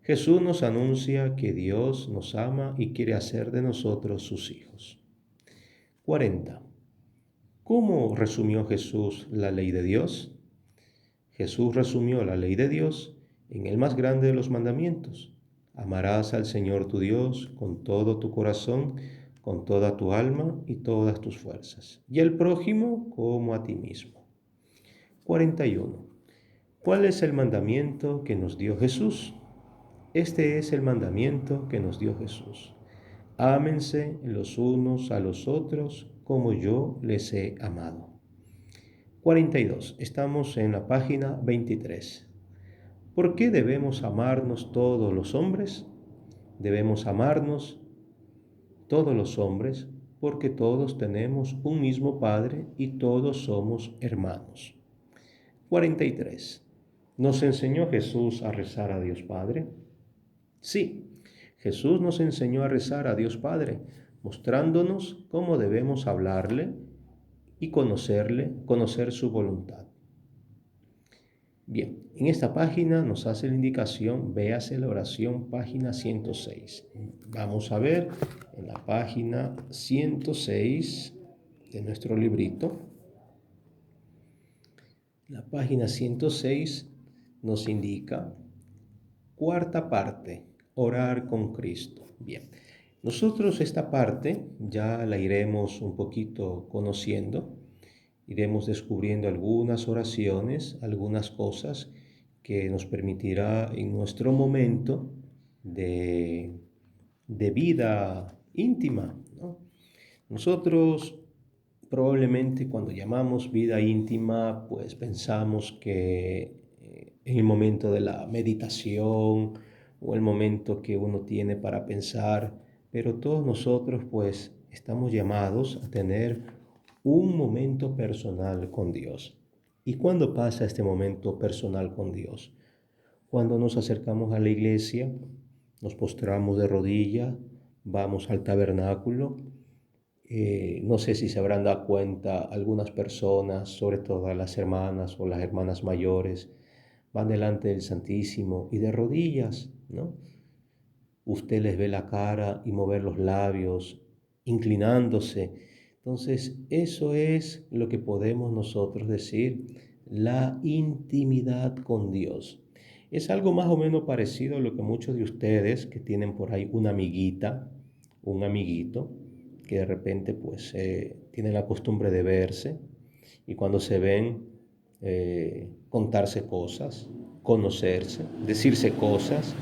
Jesús nos anuncia que Dios nos ama y quiere hacer de nosotros sus hijos. 40. ¿Cómo resumió Jesús la ley de Dios? Jesús resumió la ley de Dios en el más grande de los mandamientos. Amarás al Señor tu Dios con todo tu corazón, con toda tu alma y todas tus fuerzas, y al prójimo como a ti mismo. 41. ¿Cuál es el mandamiento que nos dio Jesús? Este es el mandamiento que nos dio Jesús. Ámense los unos a los otros como yo les he amado. 42. Estamos en la página 23. ¿Por qué debemos amarnos todos los hombres? Debemos amarnos todos los hombres porque todos tenemos un mismo Padre y todos somos hermanos. 43. ¿Nos enseñó Jesús a rezar a Dios Padre? Sí, Jesús nos enseñó a rezar a Dios Padre, mostrándonos cómo debemos hablarle y conocer su voluntad. Bien, en esta página nos hace la indicación, véase la oración, página 106. Vamos a ver en la página 106 de nuestro librito. La página 106 nos indica, cuarta parte, orar con Cristo. Bien, nosotros esta parte ya la iremos un poquito conociendo. Iremos descubriendo algunas oraciones, algunas cosas que nos permitirá en nuestro momento de vida íntima, ¿no? Nosotros probablemente cuando llamamos vida íntima, pues pensamos que en el momento de la meditación o el momento que uno tiene para pensar, pero todos nosotros pues estamos llamados a tener un momento personal con Dios. ¿Y cuándo pasa este momento personal con Dios? Cuando nos acercamos a la iglesia, nos postramos de rodilla, vamos al tabernáculo. No sé si se habrán dado cuenta algunas personas, sobre todo las hermanas o las hermanas mayores, van delante del Santísimo y de rodillas, ¿no? Usted les ve la cara y mover los labios, inclinándose. Entonces, eso es lo que podemos nosotros decir, la intimidad con Dios. Es algo más o menos parecido a lo que muchos de ustedes que tienen por ahí una amiguita, un amiguito, que de repente pues tienen la costumbre de verse y cuando se ven contarse cosas, conocerse, decirse cosas,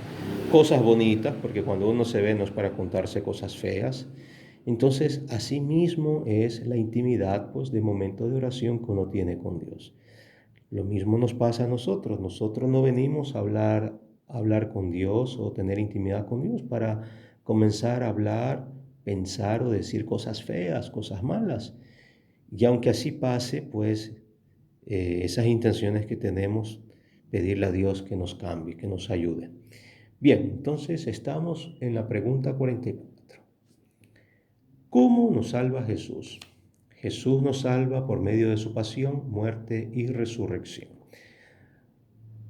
cosas bonitas, porque cuando uno se ve no es para contarse cosas feas. Entonces, así mismo es la intimidad, pues, de momento de oración que uno tiene con Dios. Lo mismo nos pasa a nosotros. Nosotros no venimos a hablar con Dios o tener intimidad con Dios para comenzar a hablar, pensar o decir cosas feas, cosas malas. Y aunque así pase, pues esas intenciones que tenemos, pedirle a Dios que nos cambie, que nos ayude. Bien, entonces estamos en la pregunta 44. ¿Cómo nos salva Jesús? Jesús nos salva por medio de su pasión, muerte y resurrección.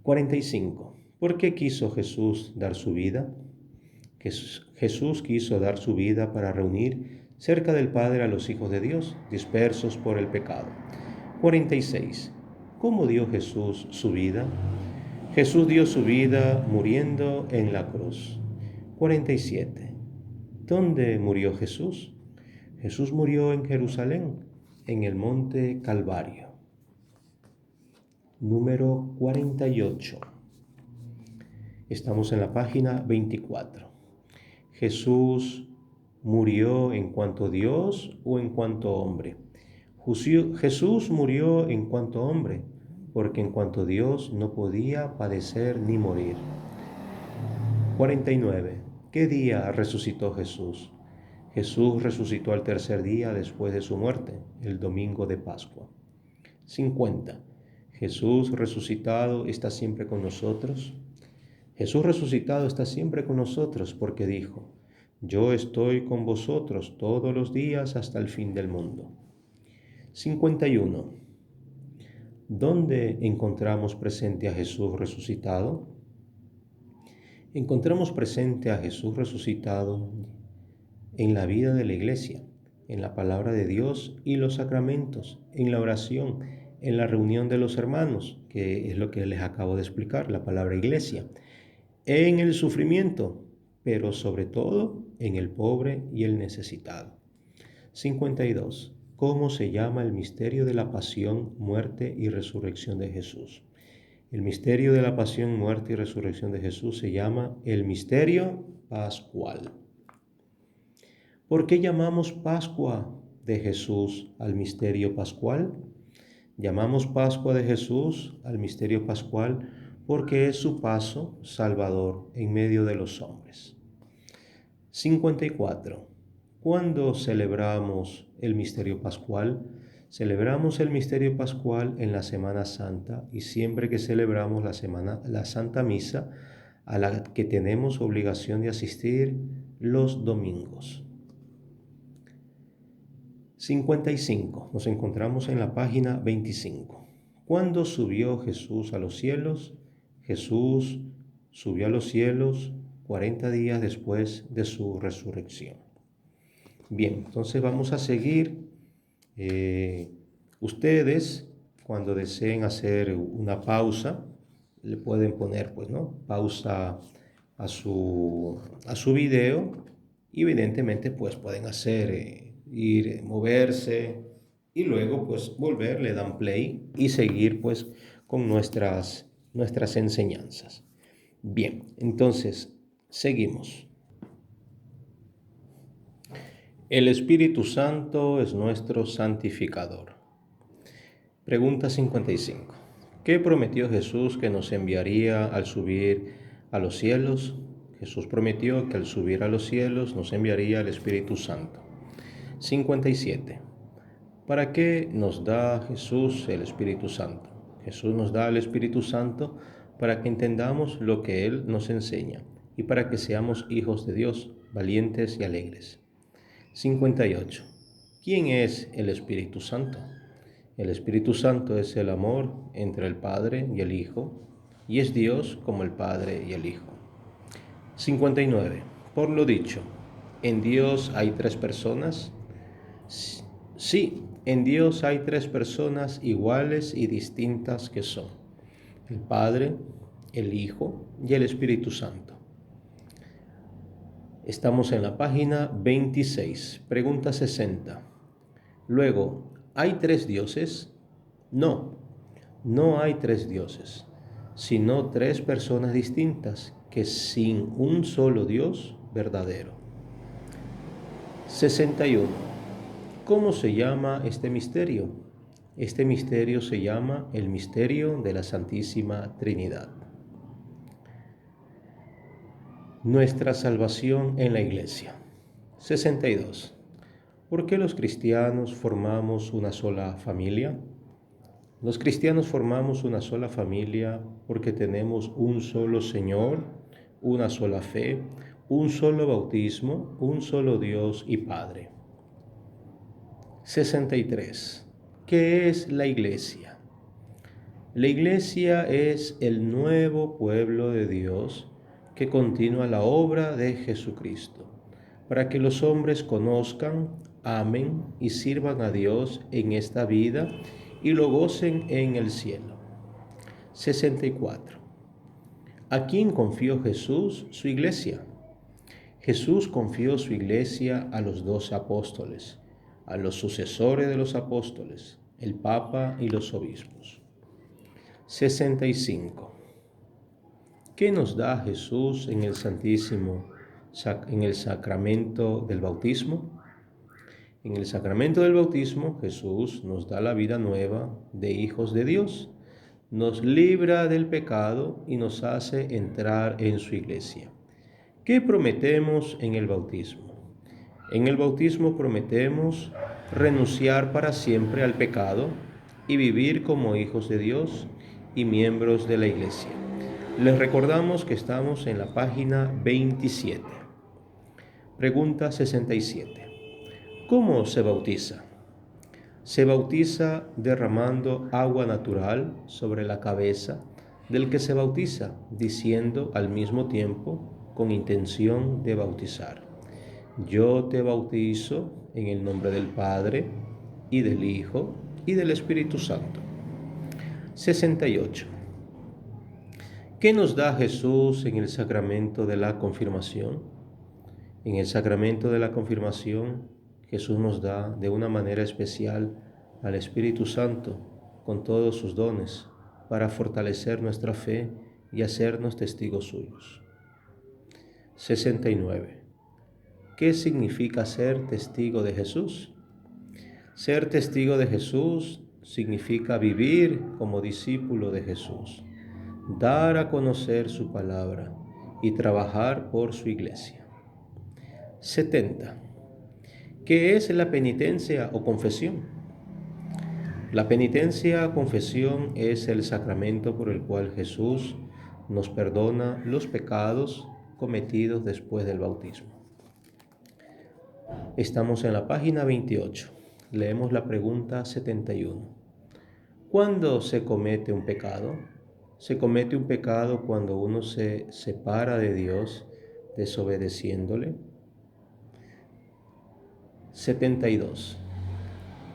45. ¿Por qué quiso Jesús dar su vida? Jesús quiso dar su vida para reunir cerca del Padre a los hijos de Dios, dispersos por el pecado. 46. ¿Cómo dio Jesús su vida? Jesús dio su vida muriendo en la cruz. 47. ¿Dónde murió Jesús? Jesús murió en Jerusalén, en el monte Calvario. Número 48. Estamos en la página 24. ¿Jesús murió en cuanto Dios o en cuanto hombre? Jesús murió en cuanto hombre, porque en cuanto Dios no podía padecer ni morir. 49. ¿Qué día resucitó Jesús? Jesús resucitó al tercer día después de su muerte, el domingo de Pascua. 50. ¿Jesús resucitado está siempre con nosotros? Jesús resucitado está siempre con nosotros porque dijo, yo estoy con vosotros todos los días hasta el fin del mundo. 51. ¿Dónde encontramos presente a Jesús resucitado? Encontramos presente a Jesús resucitado en la vida de la iglesia, en la palabra de Dios y los sacramentos, en la oración, en la reunión de los hermanos, que es lo que les acabo de explicar, la palabra iglesia, en el sufrimiento, pero sobre todo en el pobre y el necesitado. 52. ¿Cómo se llama el misterio de la pasión, muerte y resurrección de Jesús? El misterio de la pasión, muerte y resurrección de Jesús se llama el misterio pascual. ¿Por qué llamamos Pascua de Jesús al misterio pascual? Llamamos Pascua de Jesús al misterio pascual porque es su paso salvador en medio de los hombres. 54. ¿Cuándo celebramos el misterio pascual? Celebramos el misterio pascual en la Semana Santa y siempre que celebramos la Santa Misa, a la que tenemos obligación de asistir los domingos. 55. Nos encontramos en la página 25. ¿Cuándo subió Jesús a los cielos? Jesús subió a los cielos 40 días después de su resurrección. Bien, entonces vamos a seguir. Ustedes, cuando deseen hacer una pausa, le pueden poner, pues, ¿no? Pausa a su video y evidentemente, pues, pueden hacer, moverse y luego, pues, volver, le dan play y seguir, pues, con nuestras enseñanzas. Bien, entonces, seguimos. El Espíritu Santo es nuestro santificador. Pregunta 55. ¿Qué prometió Jesús que nos enviaría al subir a los cielos? Jesús prometió que al subir a los cielos nos enviaría el Espíritu Santo. 57. ¿Para qué nos da Jesús el Espíritu Santo? Jesús nos da el Espíritu Santo para que entendamos lo que Él nos enseña y para que seamos hijos de Dios, valientes y alegres. 58. ¿Quién es el Espíritu Santo? El Espíritu Santo es el amor entre el Padre y el Hijo, y es Dios como el Padre y el Hijo. 59. Por lo dicho, ¿en Dios hay tres personas? Sí, en Dios hay tres personas iguales y distintas que son el Padre, el Hijo y el Espíritu Santo. Estamos en la página 26, pregunta 60. Luego, ¿hay tres dioses? No, no hay tres dioses, sino tres personas distintas que sin un solo Dios verdadero. 61. ¿Cómo se llama este misterio? Este misterio se llama el misterio de la Santísima Trinidad. Nuestra salvación en la Iglesia. 62. ¿Por qué los cristianos formamos una sola familia? Los cristianos formamos una sola familia porque tenemos un solo Señor, una sola fe, un solo bautismo, un solo Dios y Padre. 63. ¿Qué es la Iglesia? La Iglesia es el nuevo pueblo de Dios que continúa la obra de Jesucristo, para que los hombres conozcan, amen y sirvan a Dios en esta vida y lo gocen en el cielo. 64. ¿A quién confió Jesús su iglesia? Jesús confió su iglesia a los 12 apóstoles, a los sucesores de los apóstoles, el Papa y los obispos. 65. ¿Qué nos da Jesús en el sacramento del bautismo? En el sacramento del bautismo, Jesús nos da la vida nueva de hijos de Dios, nos libra del pecado y nos hace entrar en su iglesia. ¿Qué prometemos en el bautismo? En el bautismo prometemos renunciar para siempre al pecado y vivir como hijos de Dios y miembros de la iglesia. Les recordamos que estamos en la página 27. Pregunta 67. ¿Cómo se bautiza? Se bautiza derramando agua natural sobre la cabeza del que se bautiza, diciendo al mismo tiempo, con intención de bautizar: yo te bautizo en el nombre del Padre, y del Hijo, y del Espíritu Santo. 68. ¿Qué nos da Jesús en el sacramento de la confirmación? En el sacramento de la confirmación, Jesús nos da de una manera especial al Espíritu Santo con todos sus dones para fortalecer nuestra fe y hacernos testigos suyos. 69. ¿Qué significa ser testigo de Jesús? Ser testigo de Jesús significa vivir como discípulo de Jesús, dar a conocer su palabra y trabajar por su iglesia. 70. ¿Qué es la penitencia o confesión? La penitencia o confesión es el sacramento por el cual Jesús nos perdona los pecados cometidos después del bautismo. Estamos en la página 28. Leemos la pregunta 71. ¿Cuándo se comete un pecado? Se comete un pecado cuando uno se separa de Dios desobedeciéndole. 72.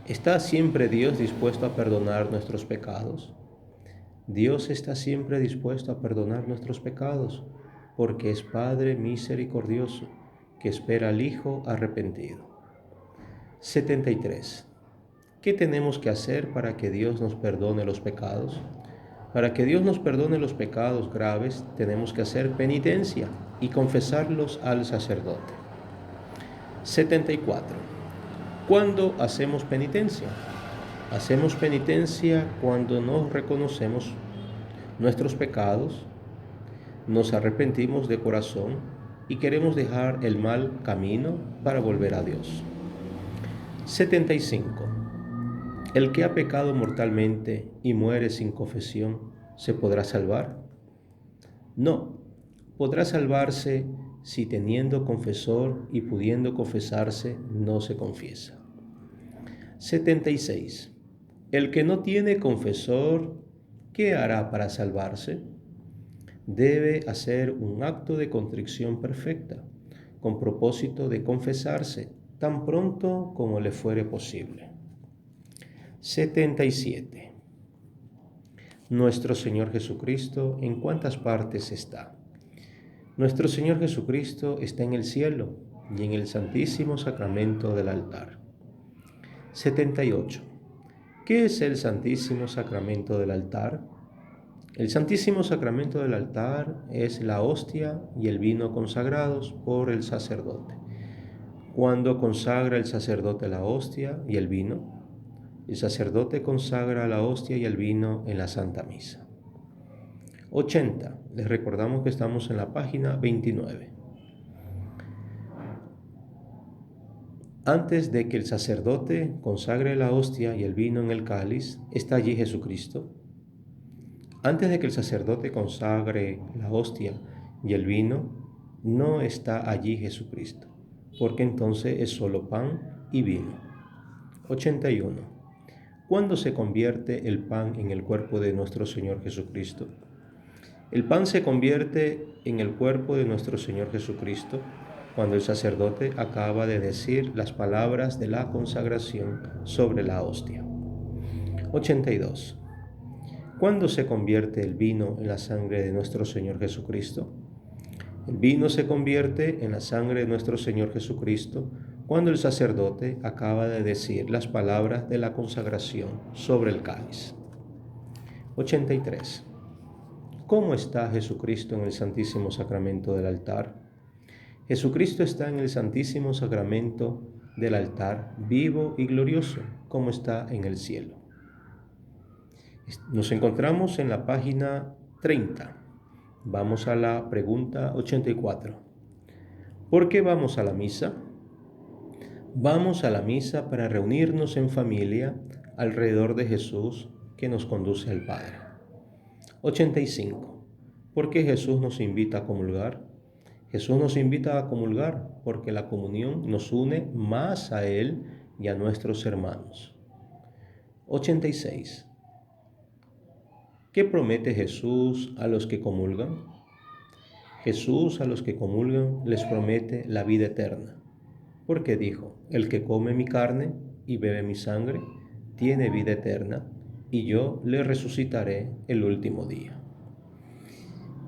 ¿Está siempre Dios dispuesto a perdonar nuestros pecados? Dios está siempre dispuesto a perdonar nuestros pecados porque es Padre misericordioso que espera al Hijo arrepentido. 73. ¿Qué tenemos que hacer para que Dios nos perdone los pecados? Para que Dios nos perdone los pecados graves, tenemos que hacer penitencia y confesarlos al sacerdote. 74. ¿Cuándo hacemos penitencia? Hacemos penitencia cuando nos reconocemos nuestros pecados, nos arrepentimos de corazón y queremos dejar el mal camino para volver a Dios. 75. El que ha pecado mortalmente y muere sin confesión, ¿se podrá salvar? No, podrá salvarse si teniendo confesor y pudiendo confesarse no se confiesa. 76. El que no tiene confesor, ¿qué hará para salvarse? Debe hacer un acto de contrición perfecta, con propósito de confesarse tan pronto como le fuere posible. 77. Nuestro Señor Jesucristo, ¿en cuántas partes está? Nuestro Señor Jesucristo está en el cielo y en el Santísimo Sacramento del altar. 78. ¿Qué es el Santísimo Sacramento del altar? El Santísimo Sacramento del altar es la hostia y el vino consagrados por el sacerdote. Cuando consagra el sacerdote la hostia y el vino, el sacerdote consagra la hostia y el vino en la Santa Misa. 80. Les recordamos que estamos en la página 29. Antes de que el sacerdote consagre la hostia y el vino en el cáliz, ¿está allí Jesucristo? Antes de que el sacerdote consagre la hostia y el vino, no está allí Jesucristo, porque entonces es solo pan y vino. 81. ¿Cuándo se convierte el pan en el cuerpo de nuestro Señor Jesucristo? El pan se convierte en el cuerpo de nuestro Señor Jesucristo cuando el sacerdote acaba de decir las palabras de la consagración sobre la hostia. 82. ¿Cuándo se convierte el vino en la sangre de nuestro Señor Jesucristo? El vino se convierte en la sangre de nuestro Señor Jesucristo cuando el sacerdote acaba de decir las palabras de la consagración sobre el cáliz. 83. ¿Cómo está Jesucristo en el Santísimo Sacramento del altar? Jesucristo está en el Santísimo Sacramento del altar, vivo y glorioso, como está en el cielo. Nos encontramos en la página 30. Vamos a la pregunta 84. ¿Por qué vamos a la misa? Vamos a la misa para reunirnos en familia alrededor de Jesús que nos conduce al Padre. 85. ¿Por qué Jesús nos invita a comulgar? Jesús nos invita a comulgar porque la comunión nos une más a Él y a nuestros hermanos. 86. ¿Qué promete Jesús a los que comulgan? Jesús a los que comulgan les promete la vida eterna, porque dijo, el que come mi carne y bebe mi sangre, tiene vida eterna, y yo le resucitaré el último día.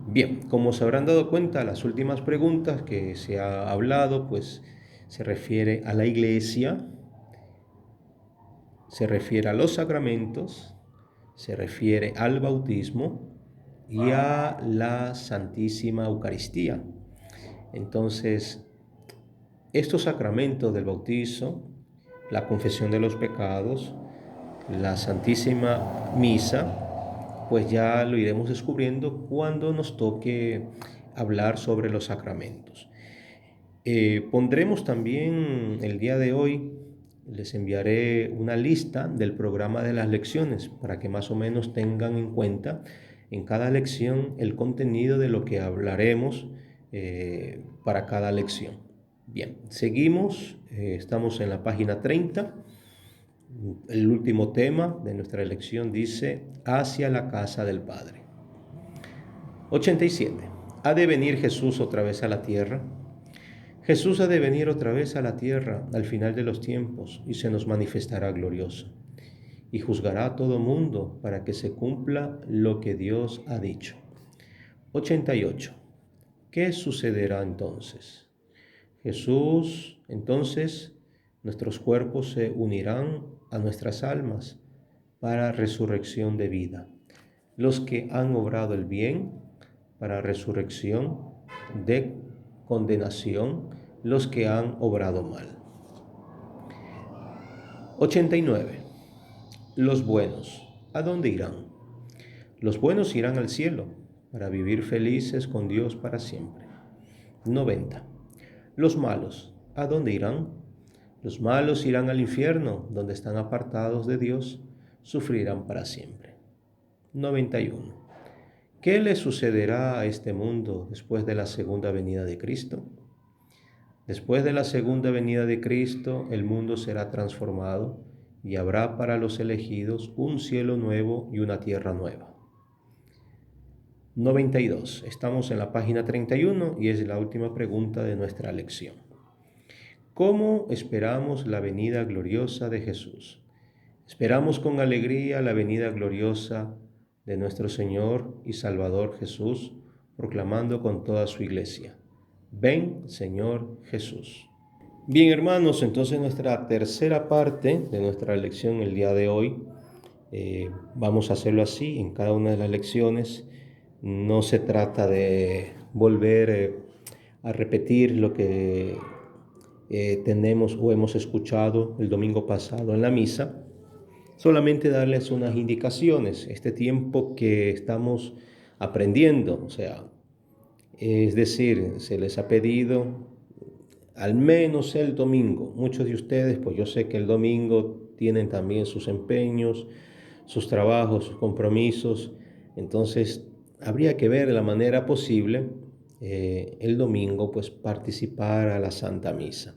Bien, como se habrán dado cuenta, las últimas preguntas que se ha hablado, pues se refiere a la Iglesia, se refiere a los sacramentos, se refiere al bautismo y a la Santísima Eucaristía. Entonces, estos sacramentos del bautizo, la confesión de los pecados, la Santísima Misa, pues ya lo iremos descubriendo cuando nos toque hablar sobre los sacramentos. Pondremos también el día de hoy, les enviaré una lista del programa de las lecciones para que más o menos tengan en cuenta en cada lección el contenido de lo que hablaremos para cada lección. Bien, seguimos, estamos en la página 30. El último tema de nuestra lección dice, hacia la casa del Padre. 87. ¿Ha de venir Jesús otra vez a la tierra? Jesús ha de venir otra vez a la tierra al final de los tiempos y se nos manifestará glorioso. Y juzgará a todo mundo para que se cumpla lo que Dios ha dicho. 88. ¿Qué sucederá entonces? Jesús, entonces, nuestros cuerpos se unirán a nuestras almas para resurrección de vida. Los que han obrado el bien para resurrección de condenación, los que han obrado mal. 89. Los buenos, ¿a dónde irán? Los buenos irán al cielo para vivir felices con Dios para siempre. 90. Los malos, ¿a dónde irán? Los malos irán al infierno, donde están apartados de Dios, sufrirán para siempre. 91. ¿Qué le sucederá a este mundo después de la segunda venida de Cristo? Después de la segunda venida de Cristo, el mundo será transformado y habrá para los elegidos un cielo nuevo y una tierra nueva. 92. Estamos en la página 31 y es la última pregunta de nuestra lección. ¿Cómo esperamos la venida gloriosa de Jesús? Esperamos con alegría la venida gloriosa de nuestro Señor y Salvador Jesús, proclamando con toda su iglesia: ven, Señor Jesús. Bien, hermanos, entonces nuestra tercera parte de nuestra lección el día de hoy, vamos a hacerlo así en cada una de las lecciones. No se trata de volver a repetir lo que tenemos o hemos escuchado el domingo pasado en la misa, solamente darles unas indicaciones, este tiempo que estamos aprendiendo, o sea, es decir, se les ha pedido al menos el domingo. Muchos de ustedes, pues yo sé que el domingo tienen también sus empeños, sus trabajos, sus compromisos, entonces habría que ver de la manera posible el domingo, pues participar a la Santa Misa.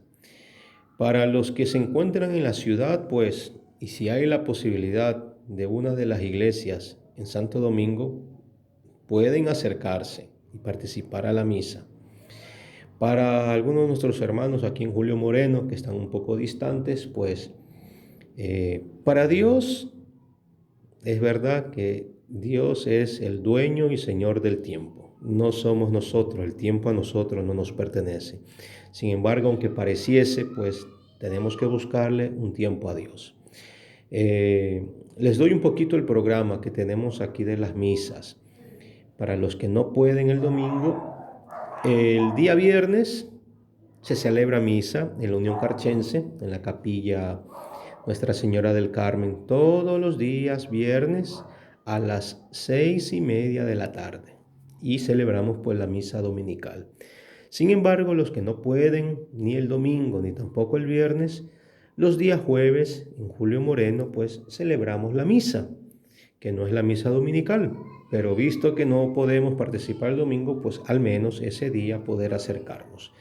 Para los que se encuentran en la ciudad, pues, y si hay la posibilidad de una de las iglesias en Santo Domingo, pueden acercarse y participar a la misa. Para algunos de nuestros hermanos aquí en Julio Moreno, que están un poco distantes, pues, para Dios, es verdad que Dios es el dueño y Señor del tiempo. No somos nosotros, el tiempo a nosotros no nos pertenece. Sin embargo, aunque pareciese, pues tenemos que buscarle un tiempo a Dios. Les doy un poquito el programa que tenemos aquí de las misas. Para los que no pueden el domingo, el día viernes se celebra misa en la Unión Carchense, en la capilla Nuestra Señora del Carmen, todos los días viernes a las 6:30 de la tarde. Y celebramos pues la misa dominical. Sin embargo, los que no pueden ni el domingo ni tampoco el viernes, los días jueves en Julio Moreno pues celebramos la misa, que no es la misa dominical, pero visto que no podemos participar el domingo, pues al menos ese día poder acercarnos.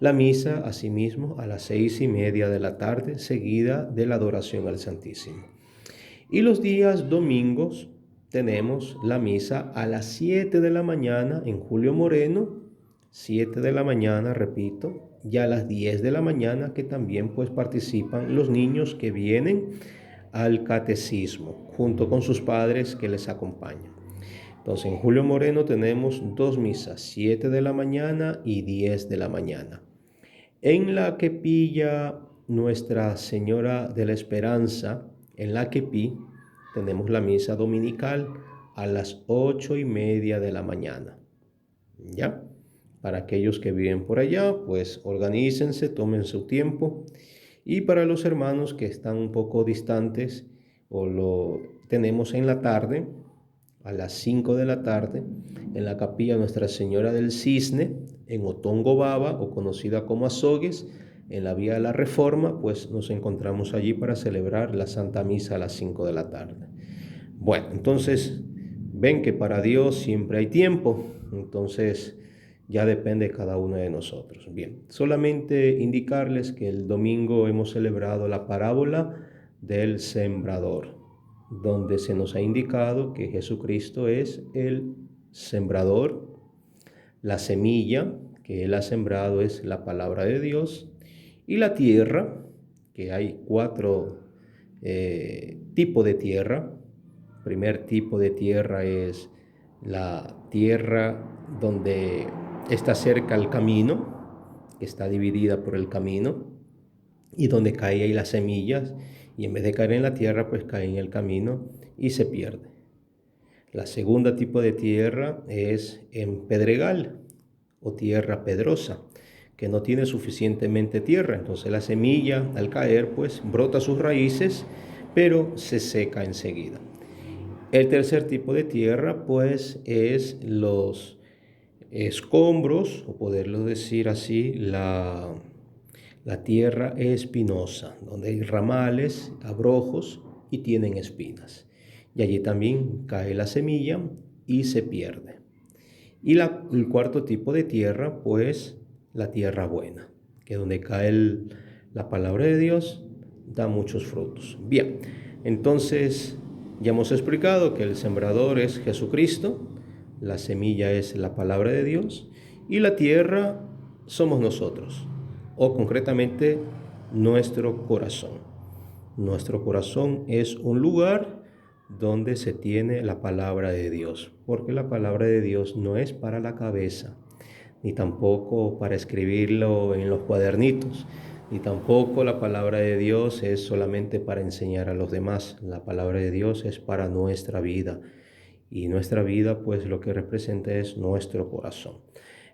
La misa, asimismo, a las 6:30 de la tarde, seguida de la adoración al Santísimo. Y los días domingos tenemos la misa a las 7 de la mañana en Julio Moreno, 7 de la mañana, repito, y a las 10 de la mañana que también pues participan los niños que vienen al catecismo, junto con sus padres que les acompañan. Entonces en Julio Moreno tenemos dos misas, 7 de la mañana y 10 de la mañana. En la capilla Nuestra Señora de la Esperanza, en la Quepí, tenemos la misa dominical a las 8:30 de la mañana. ¿Ya? Para aquellos que viven por allá, pues organícense, tomen su tiempo. Y para los hermanos que están un poco distantes, o lo tenemos en la tarde, a las 5 de la tarde, en la capilla Nuestra Señora del Cisne, en Otongo Baba, o conocida como Azogues, en la Vía de la Reforma, pues nos encontramos allí para celebrar la Santa Misa a las 5 de la tarde. Bueno, entonces ven que para Dios siempre hay tiempo, entonces ya depende de cada uno de nosotros. Bien, solamente indicarles que el domingo hemos celebrado la parábola del sembrador, donde se nos ha indicado que Jesucristo es el sembrador, la semilla que Él ha sembrado es la palabra de Dios, y la tierra, que hay 4 tipos de tierra. El primer tipo de tierra es la tierra donde está cerca el camino, que está dividida por el camino, y donde caen ahí las semillas, y en vez de caer en la tierra, pues cae en el camino y se pierde. La segunda tipo de tierra es en pedregal o tierra pedrosa, que no tiene suficientemente tierra. Entonces la semilla al caer pues brota sus raíces, pero se seca enseguida. El tercer tipo de tierra pues es los escombros, o poderlo decir así, la tierra espinosa, donde hay ramales, abrojos y tienen espinas. Y allí también cae la semilla y se pierde. Y el cuarto tipo de tierra, pues la tierra buena, que donde cae la palabra de Dios, da muchos frutos. Bien, entonces ya hemos explicado que el sembrador es Jesucristo, la semilla es la palabra de Dios y la tierra somos nosotros, o concretamente nuestro corazón. Nuestro corazón es un lugar donde se tiene la palabra de Dios, porque la palabra de Dios no es para la cabeza, ni tampoco para escribirlo en los cuadernitos, ni tampoco la palabra de Dios es solamente para enseñar a los demás. La palabra de Dios es para nuestra vida, y nuestra vida pues lo que representa es nuestro corazón.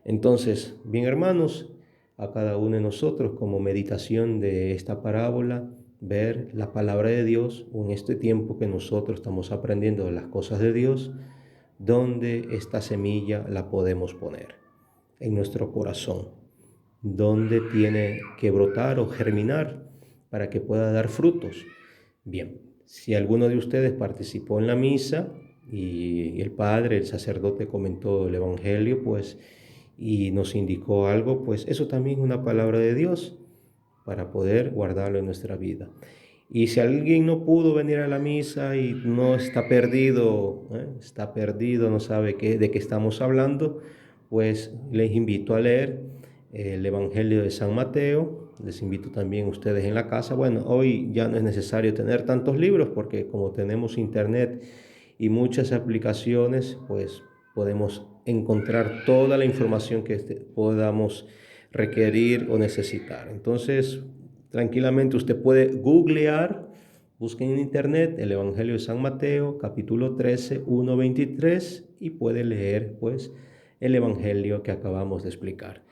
Entonces, bien hermanos, a cada uno de nosotros como meditación de esta parábola, ver la palabra de Dios en este tiempo que nosotros estamos aprendiendo de las cosas de Dios, donde esta semilla la podemos poner en nuestro corazón, donde tiene que brotar o germinar para que pueda dar frutos. Bien, si alguno de ustedes participó en la misa y el padre, el sacerdote comentó el evangelio, pues, y nos indicó algo, pues eso también es una palabra de Dios para poder guardarlo en nuestra vida. Y si alguien no pudo venir a la misa y no está perdido, no sabe de qué estamos hablando, pues les invito a leer el Evangelio de San Mateo. Les invito también a ustedes en la casa. Bueno, hoy ya no es necesario tener tantos libros porque como tenemos internet y muchas aplicaciones, pues podemos encontrar toda la información que podamos requerir o necesitar. Entonces, tranquilamente usted puede googlear, busquen en internet el Evangelio de San Mateo, capítulo 13, 1-23, y puede leer pues el Evangelio que acabamos de explicar.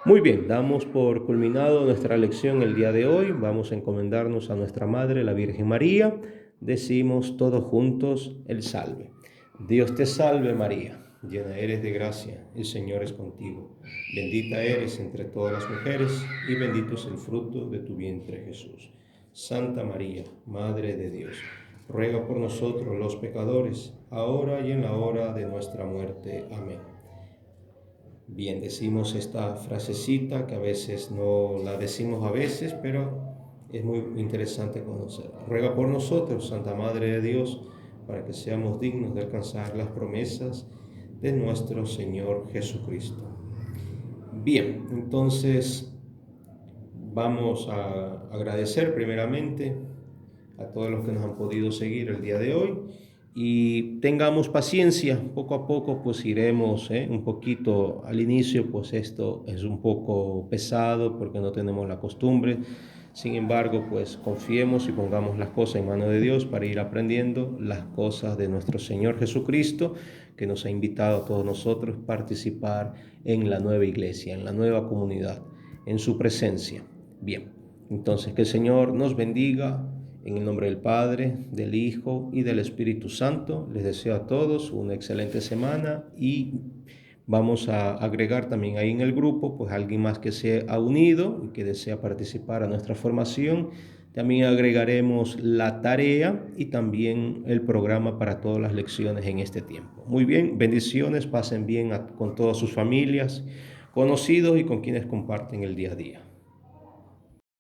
Muy bien, damos por culminado nuestra lección el día de hoy. Vamos a encomendarnos a nuestra Madre, la Virgen María. Decimos todos juntos el salve. Dios te salve María, llena eres de gracia, el Señor es contigo. Bendita eres entre todas las mujeres y bendito es el fruto de tu vientre Jesús. Santa María, Madre de Dios, ruega por nosotros los pecadores, ahora y en la hora de nuestra muerte. Amén. Bien, decimos esta frasecita que a veces no la decimos a veces, pero es muy interesante conocerla. Ruega por nosotros, Santa Madre de Dios, para que seamos dignos de alcanzar las promesas de nuestro Señor Jesucristo. Bien, entonces vamos a agradecer primeramente a todos los que nos han podido seguir el día de hoy y tengamos paciencia, poco a poco pues iremos un poquito al inicio, pues esto es un poco pesado porque no tenemos la costumbre. Sin embargo, pues confiemos y pongamos las cosas en manos de Dios para ir aprendiendo las cosas de nuestro Señor Jesucristo, que nos ha invitado a todos nosotros a participar en la nueva iglesia, en la nueva comunidad, en su presencia. Bien, entonces que el Señor nos bendiga en el nombre del Padre, del Hijo y del Espíritu Santo. Les deseo a todos una excelente semana y vamos a agregar también ahí en el grupo, pues alguien más que se ha unido y que desea participar a nuestra formación. También agregaremos la tarea y también el programa para todas las lecciones en este tiempo. Muy bien, bendiciones, pasen bien con todas sus familias, conocidos y con quienes comparten el día a día.